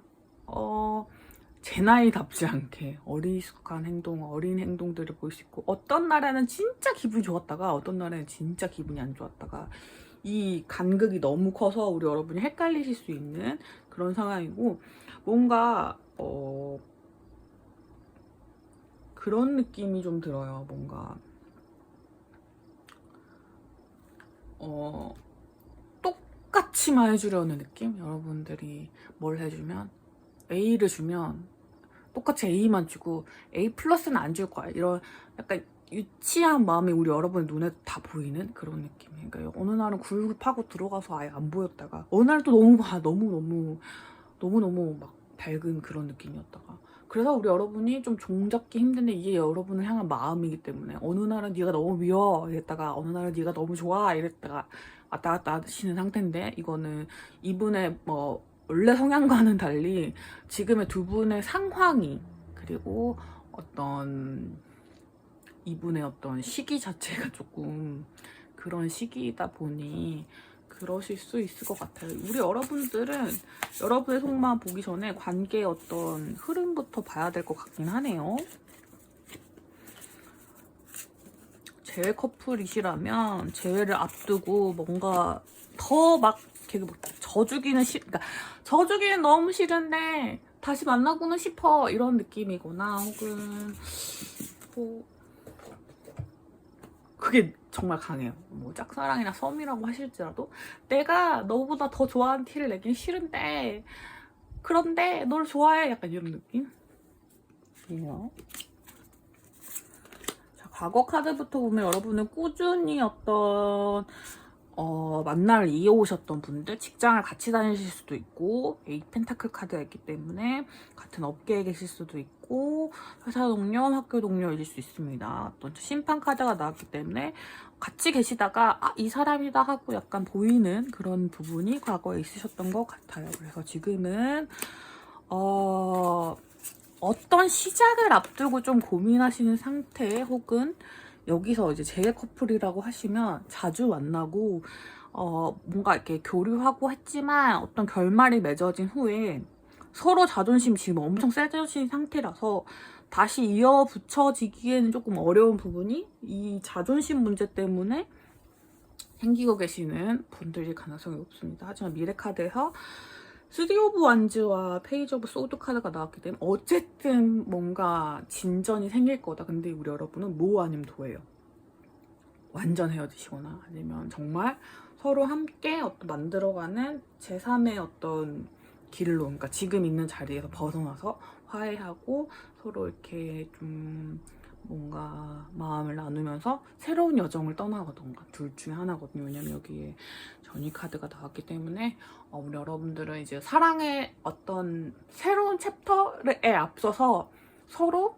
제 나이답지 않게 어리숙한 행동, 어린 행동들을 볼 수 있고 어떤 날에는 진짜 기분이 좋았다가 어떤 날에는 진짜 기분이 안 좋았다가 이 간극이 너무 커서 우리 여러분이 헷갈리실 수 있는 그런 상황이고 뭔가 그런 느낌이 좀 들어요. 뭔가 똑같이만 해주려는 느낌? 여러분들이 뭘 해주면 A를 주면 똑같이 A만 주고 A 플러스는 안 줄 거야. 이런 약간 유치한 마음이 우리 여러분의 눈에 다 보이는 그런 느낌이에요. 그러니까 어느 날은 굴 파고 들어가서 아예 안 보였다가 어느 날 또 너무 막 밝은 그런 느낌이었다가 그래서 우리 여러분이 좀 종잡기 힘든데 이게 여러분을 향한 마음이기 때문에 어느 날은 네가 너무 미워 이랬다가 어느 날은 네가 너무 좋아 이랬다가 왔다 갔다 하시는 상태인데 이거는 이분의 뭐 원래 성향과는 달리 지금의 두 분의 상황이 그리고 어떤 이분의 어떤 시기 자체가 조금 그런 시기이다 보니 그러실 수 있을 것 같아요. 우리 여러분들은 여러분의 속만 보기 전에 관계의 어떤 흐름부터 봐야 될 것 같긴 하네요. 재회 커플이시라면 재회를 앞두고 뭔가 더 막 되게 뭐 그러니까 져주기는 너무 싫은데 다시 만나고는 싶어 이런 느낌이거나 혹은 뭐 그게 정말 강해요. 뭐 짝사랑이나 썸이라고 하실지라도 내가 너보다 더 좋아하는 티를 내긴 싫은데 그런데 널 좋아해 약간 이런 느낌이에요. 자, 과거 카드부터 보면 여러분은 꾸준히 어떤 만날 이어오셨던 분들 직장을 같이 다니실 수도 있고 에이 펜타클 카드가 있기 때문에 같은 업계에 계실 수도 있고 회사 동료, 학교 동료이실 수 있습니다. 어떤 심판 카드가 나왔기 때문에 같이 계시다가 이 사람이다 하고 약간 보이는 그런 부분이 과거에 있으셨던 것 같아요. 그래서 지금은 어떤 시작을 앞두고 좀 고민하시는 상태 혹은 여기서 이제 재회 커플이라고 하시면 자주 만나고 뭔가 이렇게 교류하고 했지만 어떤 결말이 맺어진 후에 서로 자존심 지금 엄청 세져진 상태라서 다시 이어붙여지기에는 조금 어려운 부분이 이 자존심 문제 때문에 생기고 계시는 분들일 가능성이 높습니다. 하지만 미래 카드에서 스리 오브 완즈와 페이지 오브 소드 카드가 나왔기 때문에 어쨌든 뭔가 진전이 생길 거다. 근데 우리 여러분은 노 아니면 도예요. 완전 헤어지시거나 아니면 정말 서로 함께 어떤 만들어가는 제3의 어떤 길로 그러니까 지금 있는 자리에서 벗어나서 화해하고 서로 이렇게 좀 뭔가 마음을 나누면서 새로운 여정을 떠나가던가 둘 중에 하나거든요. 왜냐면 여기에 전이 카드가 나왔기 때문에 우리 여러분들은 이제 사랑의 어떤 새로운 챕터에 앞서서 서로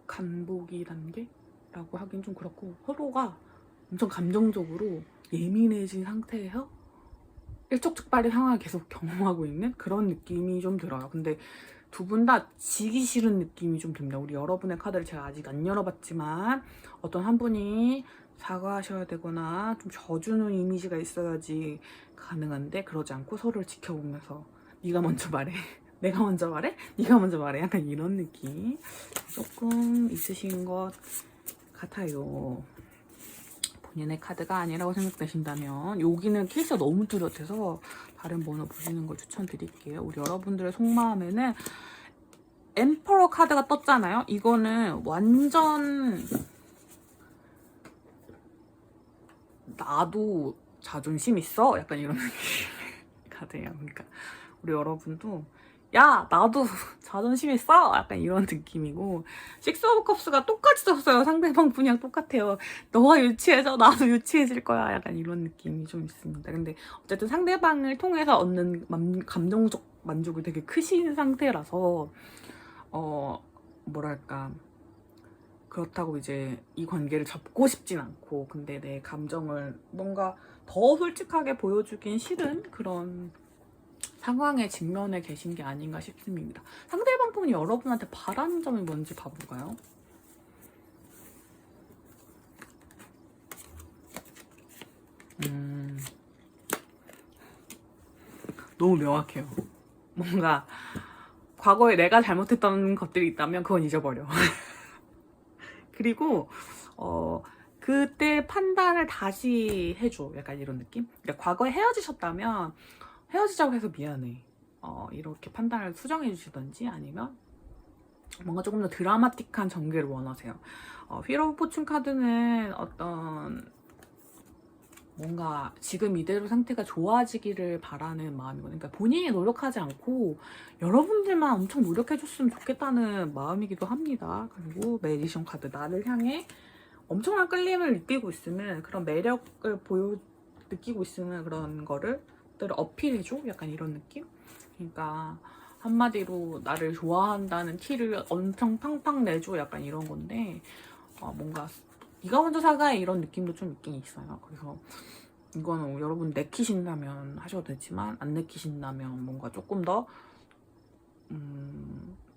간보기 단계라고 하긴 좀 그렇고 서로가 엄청 감정적으로 예민해진 상태에서 일촉즉발의 상황을 계속 경험하고 있는 그런 느낌이 좀 들어요. 근데 두 분 다 지기 싫은 느낌이 좀 듭니다. 우리 여러분의 카드를 제가 아직 안 열어봤지만 어떤 한 분이 사과하셔야 되거나 좀 져주는 이미지가 있어야지 가능한데 그러지 않고 서로를 지켜보면서 네가 먼저 말해 내가 먼저 말해? 네가 먼저 말해 약간 이런 느낌 조금 있으신 것 같아요. 본인의 카드가 아니라고 생각되신다면 여기는 케이스가 너무 뚜렷해서 다른 번호 보시는 걸 추천드릴게요. 우리 여러분들의 속마음에는 엠퍼러 카드가 떴잖아요. 이거는 완전 나도 자존심 있어? 약간 이런 느낌 카드예요. 그러니까 우리 여러분도 야 나도 자존심 있어? 약간 이런 느낌이고 식스 오브 컵스가 똑같이 떴어요. 상대방 분이랑 똑같아요. 너가 유치해져 나도 유치해질 거야. 약간 이런 느낌이 좀 있습니다. 근데 어쨌든 상대방을 통해서 얻는 감정적 만족이 되게 크신 상태라서 뭐랄까 그렇다고 이제 이 관계를 접고 싶진 않고 근데 내 감정을 뭔가 더 솔직하게 보여주긴 싫은 그런 상황에 직면해 계신 게 아닌가 싶습니다. 상대방 분이 여러분한테 바라는 점이 뭔지 봐볼까요? 너무 명확해요. 뭔가 과거에 내가 잘못했던 것들이 있다면 그건 잊어버려. 그리고 그때 판단을 다시 해줘. 약간 이런 느낌? 그러니까 과거에 헤어지셨다면 헤어지자고 해서 미안해. 이렇게 판단을 수정해 주시던지 아니면 뭔가 조금 더 드라마틱한 전개를 원하세요. 휠 오브 포춘 카드는 어떤 뭔가 지금 이대로 상태가 좋아지기를 바라는 마음이거든요. 그러니까 본인이 노력하지 않고 여러분들만 엄청 노력해줬으면 좋겠다는 마음이기도 합니다. 그리고 매지션 카드 나를 향해 엄청난 끌림을 느끼고 있으면 그런 매력을 느끼고 있으면 그런 거를 어필해줘? 약간 이런 느낌? 그러니까 한마디로 나를 좋아한다는 티를 엄청 팡팡 내줘 약간 이런 건데 뭔가 네가 먼저 사과해 이런 느낌도 좀 있긴 있어요. 그래서 이거는 여러분 내키신다면 하셔도 되지만 안 내키신다면 뭔가 조금 더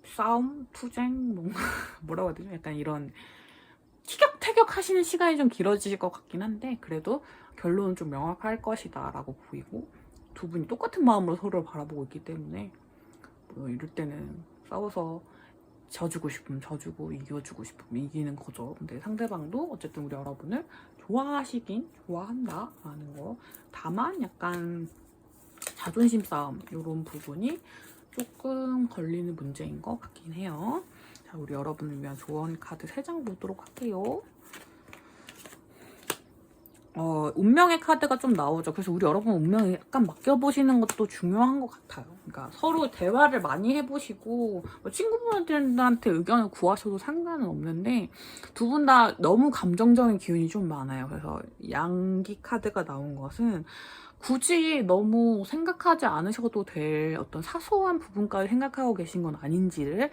싸움? 투쟁? 뭔가 뭐라고 해야 되죠? 약간 이런 티격태격 하시는 시간이 좀 길어질 것 같긴 한데 그래도 결론은 좀 명확할 것이다 라고 보이고 두 분이 똑같은 마음으로 서로를 바라보고 있기 때문에 뭐 이럴 때는 싸워서 져주고 싶으면 져주고 이겨주고 싶으면 이기는 거죠. 근데 상대방도 어쨌든 우리 여러분을 좋아하시긴 좋아한다 라는 거. 다만 약간 자존심 싸움 이런 부분이 조금 걸리는 문제인 것 같긴 해요. 자, 우리 여러분을 위한 조언 카드 3장 보도록 할게요. 운명의 카드가 좀 나오죠. 그래서 우리 여러분 운명에 약간 맡겨보시는 것도 중요한 것 같아요. 그러니까 서로 대화를 많이 해보시고 뭐 친구분들한테 의견을 구하셔도 상관은 없는데 두 분 다 너무 감정적인 기운이 좀 많아요. 그래서 양기 카드가 나온 것은 굳이 너무 생각하지 않으셔도 될 어떤 사소한 부분까지 생각하고 계신 건 아닌지를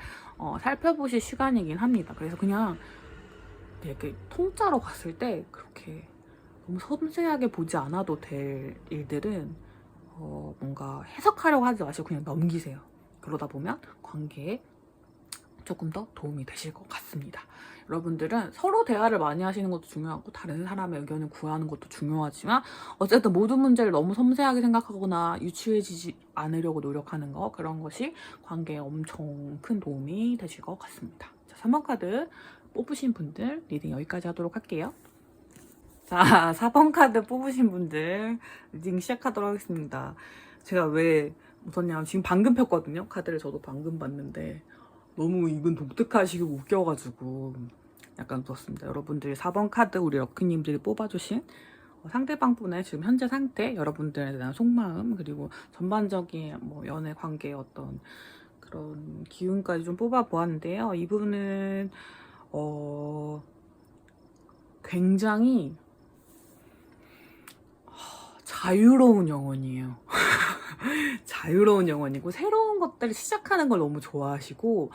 살펴보실 시간이긴 합니다. 그래서 그냥 이렇게 통짜로 봤을 때 그렇게 너무 섬세하게 보지 않아도 될 일들은 뭔가 해석하려고 하지 마시고 그냥 넘기세요. 그러다 보면 관계에 조금 더 도움이 되실 것 같습니다. 여러분들은 서로 대화를 많이 하시는 것도 중요하고 다른 사람의 의견을 구하는 것도 중요하지만 어쨌든 모든 문제를 너무 섬세하게 생각하거나 유치해지지 않으려고 노력하는 거 그런 것이 관계에 엄청 큰 도움이 되실 것 같습니다. 자, 3번 카드 뽑으신 분들 리딩 여기까지 하도록 할게요. 자, 4번 카드 뽑으신 분들 리딩 시작하도록 하겠습니다. 제가 왜 웃었냐면 지금 방금 폈거든요. 카드를 저도 방금 봤는데 너무 이분 독특하시고 웃겨가지고 약간 웃었습니다. 여러분들이 4번 카드 우리 럭키님들이 뽑아주신 상대방 분의 지금 현재 상태, 여러분들에 대한 속마음 그리고 전반적인 뭐 연애 관계의 어떤 그런 기운까지 좀 뽑아보았는데요. 이분은 굉장히 자유로운 영혼이에요. 자유로운 영혼이고 새로운 것들을 시작하는 걸 너무 좋아하시고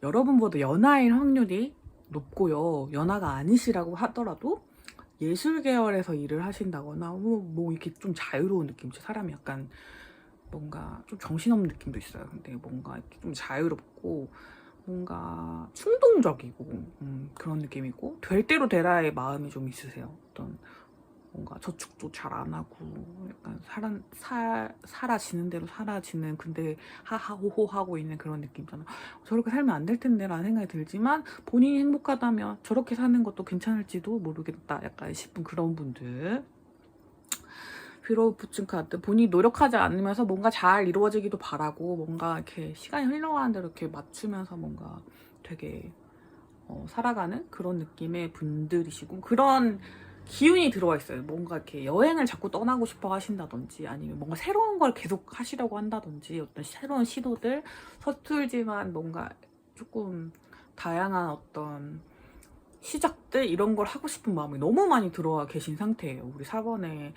여러분보다 연하일 확률이 높고요. 연하가 아니시라고 하더라도 예술 계열에서 일을 하신다거나 뭐 이렇게 좀 자유로운 느낌이죠. 사람이 약간 뭔가 좀 정신없는 느낌도 있어요. 근데 뭔가 이렇게 좀 자유롭고 뭔가 충동적이고 그런 느낌이고 될 대로 되라의 마음이 좀 있으세요. 어떤 뭔가 저축도 잘 안 하고 약간 사라지는 대로 사라지는, 근데 하하호호 하고 있는 그런 느낌이잖아. 저렇게 살면 안 될 텐데 라는 생각이 들지만 본인이 행복하다면 저렇게 사는 것도 괜찮을지도 모르겠다 약간 싶은 그런 분들. 비로우프춘 카드, 본인이 노력하지 않으면서 뭔가 잘 이루어지기도 바라고 뭔가 이렇게 시간이 흘러가는 대로 이렇게 맞추면서 뭔가 되게 살아가는 그런 느낌의 분들이시고, 그런 기운이 들어와 있어요. 뭔가 이렇게 여행을 자꾸 떠나고 싶어 하신다든지, 아니면 뭔가 새로운 걸 계속 하시려고 한다든지, 어떤 새로운 시도들, 서툴지만 뭔가 조금 다양한 어떤 시작들, 이런 걸 하고 싶은 마음이 너무 많이 들어와 계신 상태예요. 우리 4번의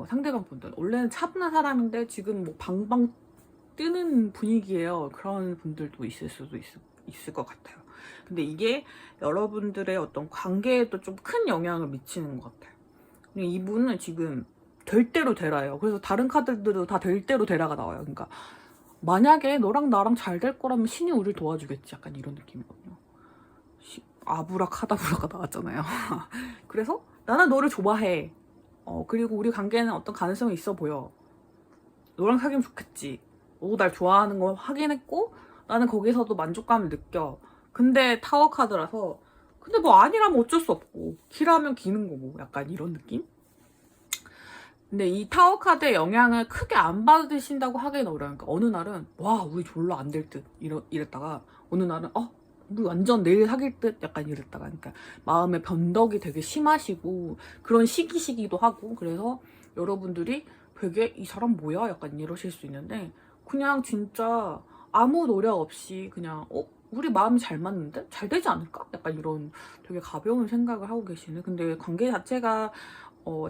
상대방 분들. 원래는 차분한 사람인데 지금 뭐 방방 뜨는 분위기예요. 그런 분들도 있을 수도 있을 것 같아요. 근데 이게 여러분들의 어떤 관계에도 좀 큰 영향을 미치는 것 같아요. 이분은 지금 될 대로 되라예요. 그래서 다른 카드들도 다 될 대로 되라가 나와요. 그러니까 만약에 너랑 나랑 잘 될 거라면 신이 우리를 도와주겠지, 약간 이런 느낌이거든요. 아브라카다브라가 나왔잖아요. 그래서 나는 너를 좋아해. 그리고 우리 관계는 어떤 가능성이 있어 보여. 너랑 사귀면 좋겠지. 너도 날 좋아하는 거 확인했고 나는 거기서도 만족감을 느껴. 근데 타워 카드라서 근데 뭐 아니라면 어쩔 수 없고 기라면 기는 거고, 약간 이런 느낌? 근데 이 타워 카드의 영향을 크게 안 받으신다고 하기는 어려워요. 그러니까 어느 날은 와 우리 졸라 안 될 듯 이랬다가 어느 날은 우리 완전 내일 사귈 듯 약간 이랬다가, 그러니까 마음의 변덕이 되게 심하시고 그런 시기시기도 하고, 그래서 여러분들이 되게 이 사람 뭐야 약간 이러실 수 있는데, 그냥 진짜 아무 노력 없이 그냥 우리 마음이 잘 맞는데? 잘 되지 않을까? 약간 이런 되게 가벼운 생각을 하고 계시는, 근데 관계 자체가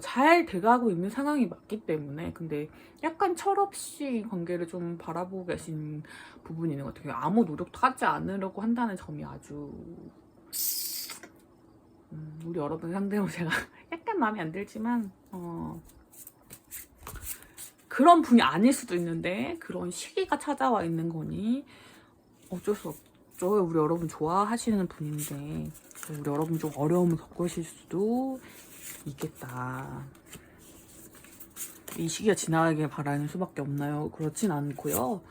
잘 돼가고 있는 상황이 맞기 때문에, 근데 약간 철없이 관계를 좀 바라보고 계신 부분이 있는 것 같아요. 아무 노력도 하지 않으려고 한다는 점이 아주 우리 여러분 상대로 제가 약간 마음에 안 들지만 그런 분이 아닐 수도 있는데 그런 시기가 찾아와 있는 거니 어쩔 수 없죠. 우리 여러분 좋아하시는 분인데 우리 여러분 좀 어려움을 겪으실 수도 있겠다. 이 시기가 지나가길 바라는 수밖에 없나요? 그렇진 않고요.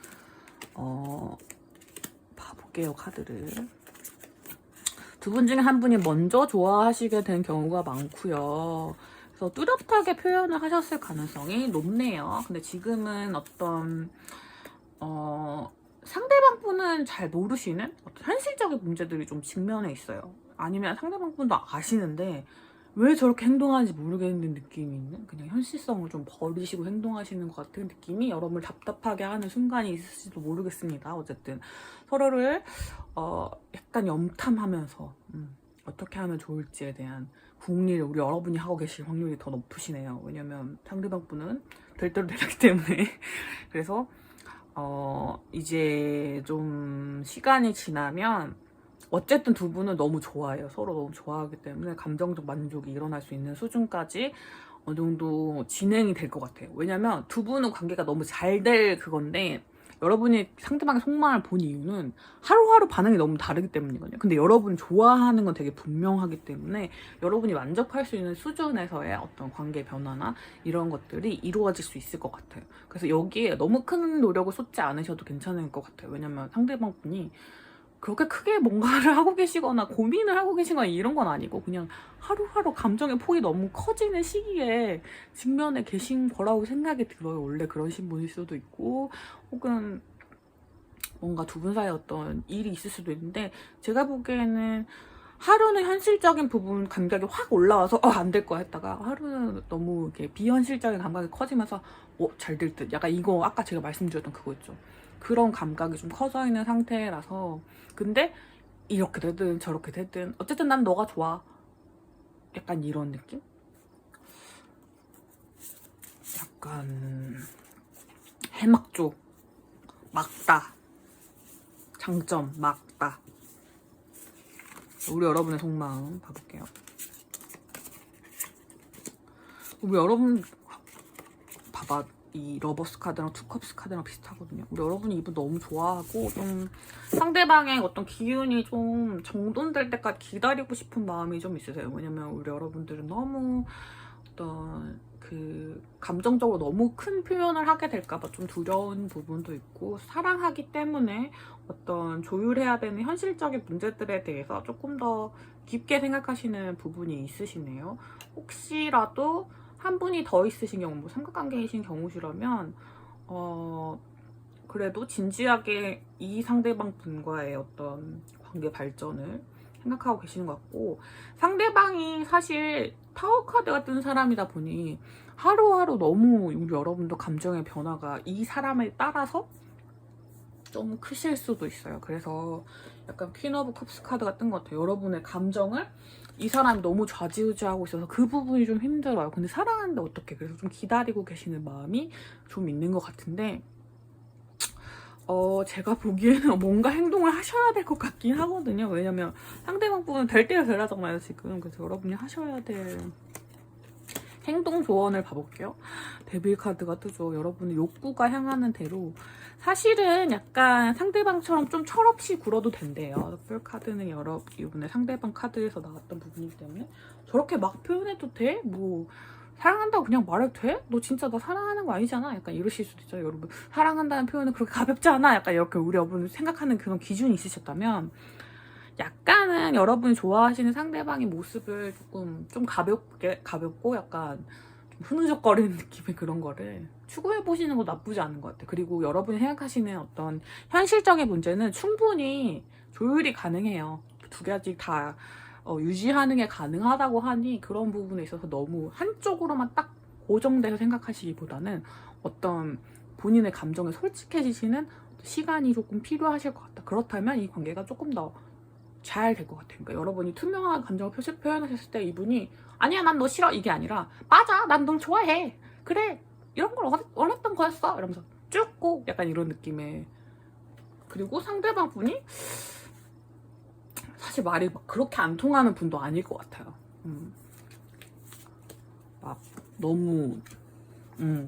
봐볼게요, 카드를. 두 분 중에 한 분이 먼저 좋아하시게 된 경우가 많고요. 그래서 뚜렷하게 표현을 하셨을 가능성이 높네요. 근데 지금은 어떤 상대방 분은 잘 모르시는 어떤 현실적인 문제들이 좀 직면해 있어요. 아니면 상대방 분도 아시는데 왜 저렇게 행동하는지 모르겠는 느낌이 있는, 그냥 현실성을 좀 버리시고 행동하시는 것 같은 느낌이 여러분을 답답하게 하는 순간이 있을지도 모르겠습니다. 어쨌든 서로를 약간 염탐하면서 어떻게 하면 좋을지에 대한 궁리를 우리 여러분이 하고 계실 확률이 더 높으시네요. 왜냐면 상대방 분은 될 대로 되기 때문에. 그래서 이제 좀 시간이 지나면 어쨌든 두 분은 너무 좋아해요. 서로 너무 좋아하기 때문에 감정적 만족이 일어날 수 있는 수준까지 어느 정도 진행이 될 것 같아요. 왜냐면 두 분은 관계가 너무 잘 될 그건데, 여러분이 상대방의 속마음을 본 이유는 하루하루 반응이 너무 다르기 때문이거든요. 근데 여러분 좋아하는 건 되게 분명하기 때문에 여러분이 만족할 수 있는 수준에서의 어떤 관계 변화나 이런 것들이 이루어질 수 있을 것 같아요. 그래서 여기에 너무 큰 노력을 쏟지 않으셔도 괜찮을 것 같아요. 왜냐면 상대방 분이 그렇게 크게 뭔가를 하고 계시거나 고민을 하고 계시거나 이런 건 아니고 그냥 하루하루 감정의 폭이 너무 커지는 시기에 직면에 계신 거라고 생각이 들어요. 원래 그러신 분일 수도 있고 혹은 뭔가 두 분 사이에 어떤 일이 있을 수도 있는데, 제가 보기에는 하루는 현실적인 부분 감각이 확 올라와서 안 될 거야 했다가 하루는 너무 이렇게 비현실적인 감각이 커지면서 잘 될 듯, 약간 이거 아까 제가 말씀드렸던 그거 있죠. 그런 감각이 좀 커져 있는 상태라서, 근데 이렇게 되든 저렇게 되든 어쨌든 난 너가 좋아, 약간 이런 느낌? 약간 해막 쪽 막다, 장점 막다. 우리 여러분의 속마음 봐볼게요. 우리 여러분 봐봐, 이 러버스 카드랑 투컵스 카드랑 비슷하거든요. 우리 여러분이 이분 너무 좋아하고 좀 상대방의 어떤 기운이 좀 정돈될 때까지 기다리고 싶은 마음이 좀 있으세요. 왜냐면 우리 여러분들은 너무 어떤 그 감정적으로 너무 큰 표현을 하게 될까봐 좀 두려운 부분도 있고, 사랑하기 때문에 어떤 조율해야 되는 현실적인 문제들에 대해서 조금 더 깊게 생각하시는 부분이 있으시네요. 혹시라도 한 분이 더 있으신 경우, 뭐 삼각관계이신 경우시라면 그래도 진지하게 이 상대방 분과의 어떤 관계 발전을 생각하고 계시는 것 같고, 상대방이 사실 타워 카드가 뜬 사람이다 보니 하루하루 너무 우리 여러분도 감정의 변화가 이 사람에 따라서 좀 크실 수도 있어요. 그래서 약간 퀸 오브 컵스 카드가 뜬 것 같아요. 여러분의 감정을 이 사람이 너무 좌지우지하고 있어서 그 부분이 좀 힘들어요. 근데 사랑하는데 어떡해. 그래서 좀 기다리고 계시는 마음이 좀 있는 것 같은데, 제가 보기에는 뭔가 행동을 하셔야 될 것 같긴 하거든요. 왜냐면 상대방 분은 될 때가 되라잖아요, 지금. 그래서 여러분이 하셔야 될 행동 조언을 봐볼게요. 데빌 카드가 뜨죠. 여러분의 욕구가 향하는 대로 사실은 약간 상대방처럼 좀 철없이 굴어도 된대요. 별 카드는 이번에 상대방 카드에서 나왔던 부분이기 때문에 저렇게 막 표현해도 돼? 뭐 사랑한다고 그냥 말해도 돼? 너 진짜 나 사랑하는 거 아니잖아? 약간 이러실 수도 있죠, 여러분. 사랑한다는 표현은 그렇게 가볍지 않아? 약간 이렇게 우리 여러분이 생각하는 그런 기준이 있으셨다면, 약간은 여러분이 좋아하시는 상대방의 모습을 좀 가볍고 약간 좀 흐느적거리는 느낌의 그런 거를 추구해보시는 거 나쁘지 않은 것 같아요. 그리고 여러분이 생각하시는 어떤 현실적인 문제는 충분히 조율이 가능해요. 두 가지 다 유지하는 게 가능하다고 하니 그런 부분에 있어서 너무 한쪽으로만 딱 고정돼서 생각하시기보다는 어떤 본인의 감정에 솔직해지시는 시간이 조금 필요하실 것 같다. 그렇다면 이 관계가 조금 더 잘 될 것 같아요. 그러니까 여러분이 투명한 감정을 표현하셨을 때 이분이 아니야 난 너 싫어 이게 아니라 맞아 난 널 좋아해 그래 이런 걸 원했던 거였어 이러면서 쭉고 약간 이런 느낌의, 그리고 상대방 분이 사실 말이 막 그렇게 안 통하는 분도 아닐 것 같아요. 막 너무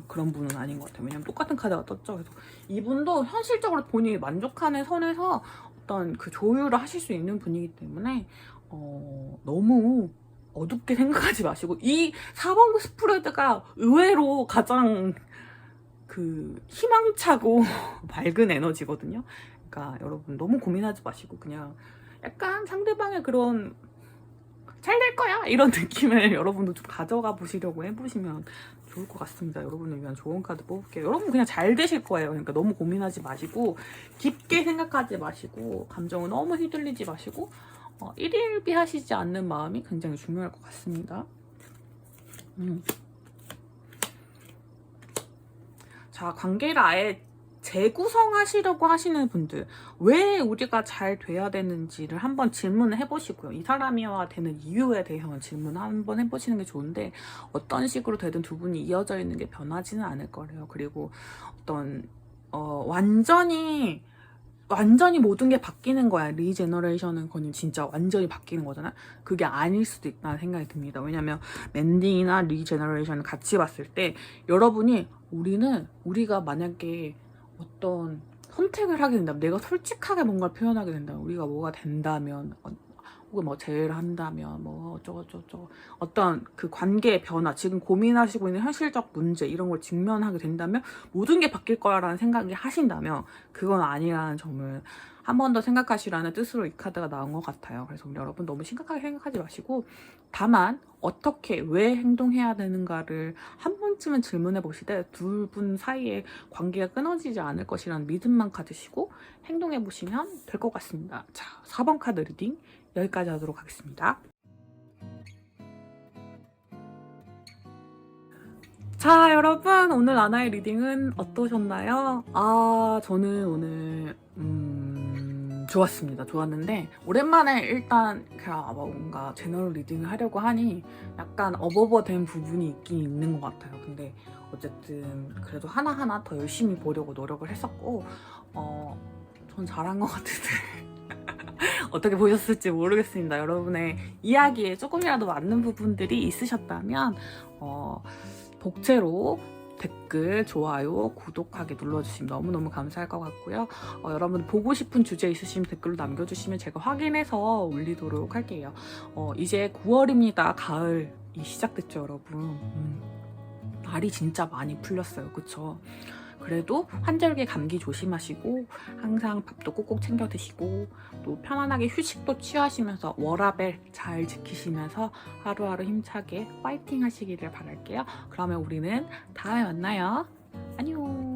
그런 분은 아닌 것 같아요. 왜냐면 똑같은 카드가 떴죠. 그래서 이분도 현실적으로 본인이 만족하는 선에서 어떤 그 조율을 하실 수 있는 분이기 때문에 너무 어둡게 생각하지 마시고, 이 4번 스프레드가 의외로 가장 그 희망차고 밝은 에너지거든요. 그러니까 여러분 너무 고민하지 마시고 그냥 약간 상대방의 그런 잘 될 거야 이런 느낌을 여러분도 좀 가져가 보시려고 해보시면 좋을 것 같습니다. 여러분을 위한 좋은 카드 뽑을게요. 여러분 그냥 잘 되실 거예요. 그러니까 너무 고민하지 마시고 깊게 생각하지 마시고 감정을 너무 휘둘리지 마시고 일일비 하시지 않는 마음이 굉장히 중요할 것 같습니다. 자, 관계를 아예 재구성하시려고 하시는 분들, 왜 우리가 잘 돼야 되는지를 한번 질문을 해보시고요. 이 사람이와 되는 이유에 대해서 질문 한번 해보시는 게 좋은데, 어떤 식으로 되든 두 분이 이어져 있는 게 변하지는 않을 거래요. 그리고 어떤 완전히 모든 게 바뀌는 거야. 리제너레이션은 거는 진짜 완전히 바뀌는 거잖아. 그게 아닐 수도 있다는 생각이 듭니다. 왜냐면 멘딩이나 리제너레이션을 같이 봤을 때 여러분이 우리가 만약에 어떤 선택을 하게 된다면, 내가 솔직하게 뭔가를 표현하게 된다면, 우리가 뭐가 된다면, 혹은 뭐 제의를 한다면 뭐 어쩌고저쩌고 어떤 그 관계의 변화, 지금 고민하시고 있는 현실적 문제 이런 걸 직면하게 된다면 모든 게 바뀔 거라는 생각이 하신다면 그건 아니라는 점을 한 번 더 생각하시라는 뜻으로 이 카드가 나온 것 같아요. 그래서 여러분 너무 심각하게 생각하지 마시고, 다만 어떻게 왜 행동해야 되는가를 한 번쯤은 질문해 보시되 둘 분 사이에 관계가 끊어지지 않을 것이라는 믿음만 가지시고 행동해 보시면 될 것 같습니다. 자, 4번 카드 리딩 여기까지 하도록 하겠습니다. 자, 여러분 오늘 아나의 리딩은 어떠셨나요? 저는 오늘 좋았습니다. 좋았는데 오랜만에 일단 그냥 뭔가 제너럴 리딩을 하려고 하니 약간 어버버된 부분이 있긴 있는 것 같아요. 근데 어쨌든 그래도 하나하나 더 열심히 보려고 노력을 했었고 전 잘한 것 같은데 어떻게 보셨을지 모르겠습니다. 여러분의 이야기에 조금이라도 맞는 부분들이 있으셨다면 복제로 댓글, 좋아요, 구독하기 눌러주시면 너무너무 감사할 것 같고요. 여러분 보고 싶은 주제 있으시면 댓글로 남겨주시면 제가 확인해서 올리도록 할게요. 이제 9월입니다. 가을 시작됐죠, 여러분. 날이 진짜 많이 풀렸어요. 그쵸? 그래도 환절기 감기 조심하시고 항상 밥도 꼭꼭 챙겨 드시고 또 편안하게 휴식도 취하시면서 워라밸 잘 지키시면서 하루하루 힘차게 파이팅 하시기를 바랄게요. 그러면 우리는 다음에 만나요. 안녕.